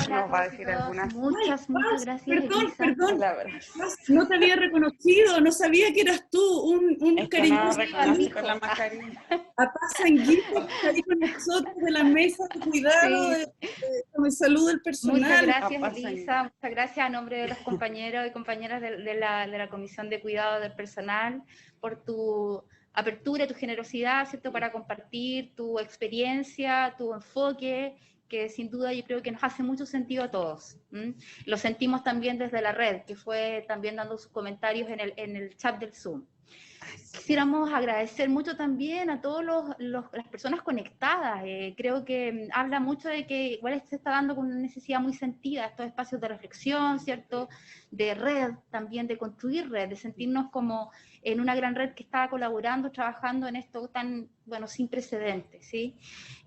Speaker 1: nos va a decir algunas.
Speaker 4: Muchas gracias.
Speaker 2: Perdón,
Speaker 1: palabras.
Speaker 2: No te había reconocido, no sabía que eras tú, un cariñoso
Speaker 1: reconocí con la mascarilla.
Speaker 2: A Paz Anguito, ahí con nosotros de la mesa de cuidado, de salud del personal.
Speaker 4: Muchas gracias, Elisa, muchas gracias a nombre de los compañeros y compañeras de la Comisión de Cuidado del Personal por tu apertura, tu generosidad, ¿cierto?, para compartir tu experiencia, tu enfoque que sin duda yo creo que nos hace mucho sentido a todos. Lo sentimos también desde la red, que fue también dando sus comentarios en el chat del Zoom. Quisiéramos agradecer mucho también a todas las personas conectadas. Creo que habla mucho de que igual se está dando con una necesidad muy sentida estos espacios de reflexión, ¿cierto? De red también, de construir red, de sentirnos como en una gran red que está colaborando, trabajando en esto tan, bueno, sin precedentes, ¿sí?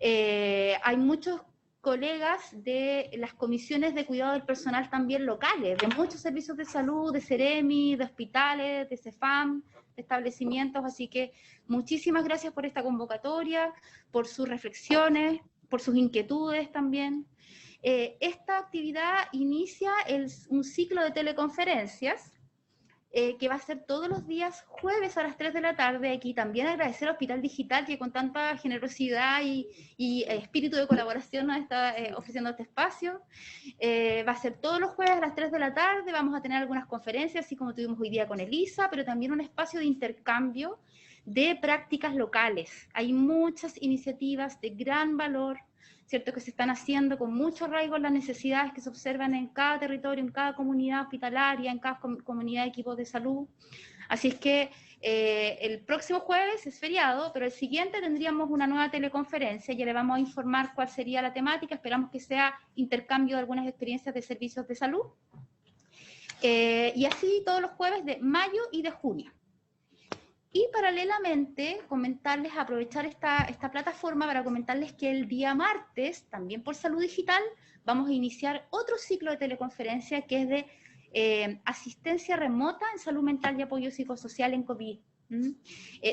Speaker 4: Hay muchos colegas de las comisiones de cuidado del personal también locales, de muchos servicios de salud, de Ceremi, de hospitales, de CEFAM, de establecimientos, así que muchísimas gracias por esta convocatoria, por sus reflexiones, por sus inquietudes también. Esta actividad inicia un ciclo de teleconferencias que va a ser todos los días jueves a las 3 de la tarde. Aquí también agradecer al Hospital Digital que con tanta generosidad y espíritu de colaboración nos está ofreciendo este espacio. Va a ser todos los jueves a las 3 de la tarde, vamos a tener algunas conferencias, así como tuvimos hoy día con Elisa, pero también un espacio de intercambio de prácticas locales. Hay muchas iniciativas de gran valor, ¿cierto?, que se están haciendo con mucho arraigo en las necesidades que se observan en cada territorio, en cada comunidad hospitalaria, en cada comunidad de equipos de salud. Así es que el próximo jueves es feriado, pero el siguiente tendríamos una nueva teleconferencia, ya le vamos a informar cuál sería la temática, esperamos que sea intercambio de algunas experiencias de servicios de salud. Y así todos los jueves de mayo y de junio. Y paralelamente, comentarles, aprovechar esta plataforma para comentarles que el día martes, también por Salud Digital, vamos a iniciar otro ciclo de teleconferencia que es de asistencia remota en salud mental y apoyo psicosocial en COVID.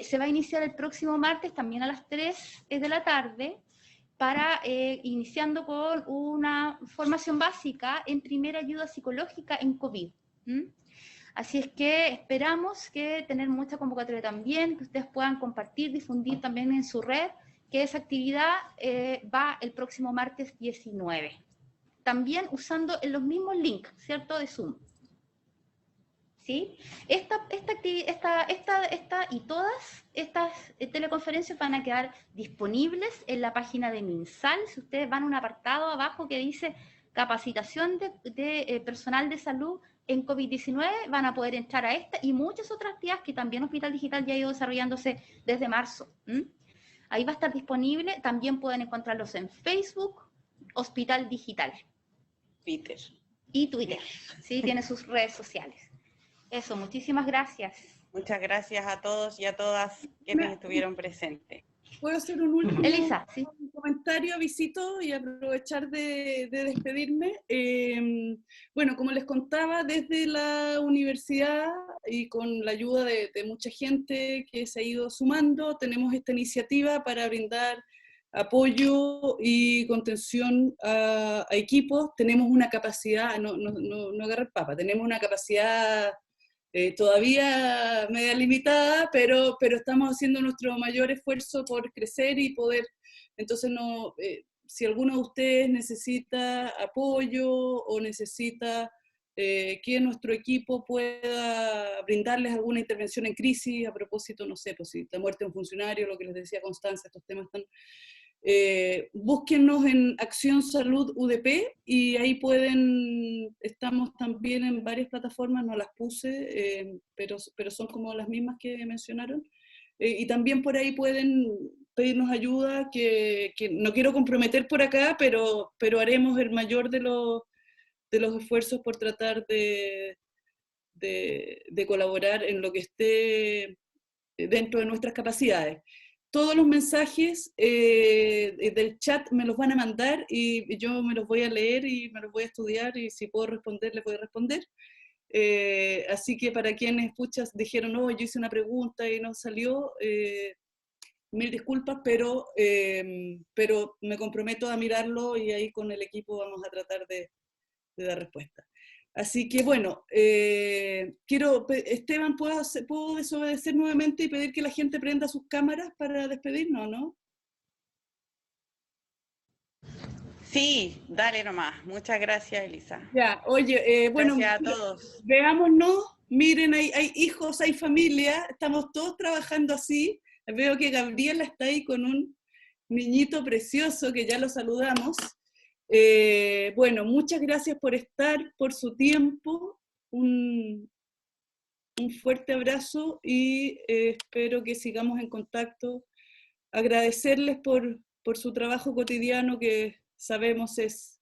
Speaker 4: Se va a iniciar el próximo martes, también a las 3 de la tarde, iniciando con una formación básica en primera ayuda psicológica en COVID. Así es que esperamos que tener mucha convocatoria también, que ustedes puedan compartir, difundir también en su red, que esa actividad va el próximo martes 19. También usando los mismos links, ¿cierto?, de Zoom. ¿Sí? Y todas estas teleconferencias van a quedar disponibles en la página de MinSal. Si ustedes van a un apartado abajo que dice capacitación de personal de salud en COVID-19, van a poder entrar a esta y muchas otras actividades que también Hospital Digital ya ha ido desarrollándose desde marzo. Ahí va a estar disponible, también pueden encontrarlos en Facebook, Hospital Digital.
Speaker 1: Twitter.
Speaker 4: Y Twitter, ¿sí? Tiene sus redes sociales. Eso, muchísimas gracias.
Speaker 1: Muchas gracias a todos y a todas quienes estuvieron presentes.
Speaker 2: ¿Puedo hacer un último
Speaker 4: Elisa, ¿sí?
Speaker 2: comentario, Visito, y aprovechar de despedirme? Bueno, como les contaba, desde la universidad y con la ayuda de mucha gente que se ha ido sumando, tenemos esta iniciativa para brindar apoyo y contención a equipos. Tenemos una capacidad, no agarrar papa, tenemos una capacidad todavía media limitada, pero estamos haciendo nuestro mayor esfuerzo por crecer y poder, entonces si alguno de ustedes necesita apoyo o necesita que nuestro equipo pueda brindarles alguna intervención en crisis, a propósito, no sé, pues si la muerte de un funcionario, lo que les decía Constanza, estos temas están... búsquennos en Acción Salud UDP y ahí estamos también en varias plataformas, no las puse, pero son como las mismas que mencionaron, y también por ahí pueden pedirnos ayuda, que no quiero comprometer por acá, pero haremos el mayor de los esfuerzos por tratar de colaborar en lo que esté dentro de nuestras capacidades. Todos los mensajes del chat me los van a mandar y yo me los voy a leer y me los voy a estudiar y si puedo responder, les voy a responder. Así que para quienes dijeron, no, yo hice una pregunta y no salió, mil disculpas, pero me comprometo a mirarlo y ahí con el equipo vamos a tratar de dar respuesta. Así que bueno, Esteban, ¿puedo desobedecer nuevamente y pedir que la gente prenda sus cámaras para despedirnos, no?
Speaker 1: Sí, dale nomás. Muchas gracias, Elisa.
Speaker 2: Ya, oye, bueno,
Speaker 1: gracias a todos.
Speaker 2: Veámonos, miren, hay hijos, hay familia, estamos todos trabajando así. Veo que Gabriela está ahí con un niñito precioso que ya lo saludamos. Bueno, muchas gracias por estar, por su tiempo, un fuerte abrazo y espero que sigamos en contacto. Agradecerles por su trabajo cotidiano, que sabemos es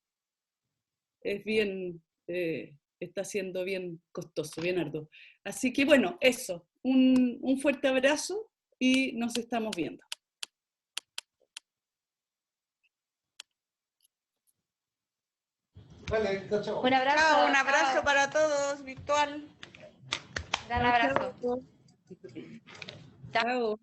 Speaker 2: bien, está siendo bien costoso, bien arduo. Así que bueno, eso, un fuerte abrazo y nos estamos viendo.
Speaker 3: Vale, chao.
Speaker 4: Un abrazo.
Speaker 1: Chao, un abrazo
Speaker 4: chao.
Speaker 1: para todos, virtual.
Speaker 4: Gran abrazo.
Speaker 2: Chao.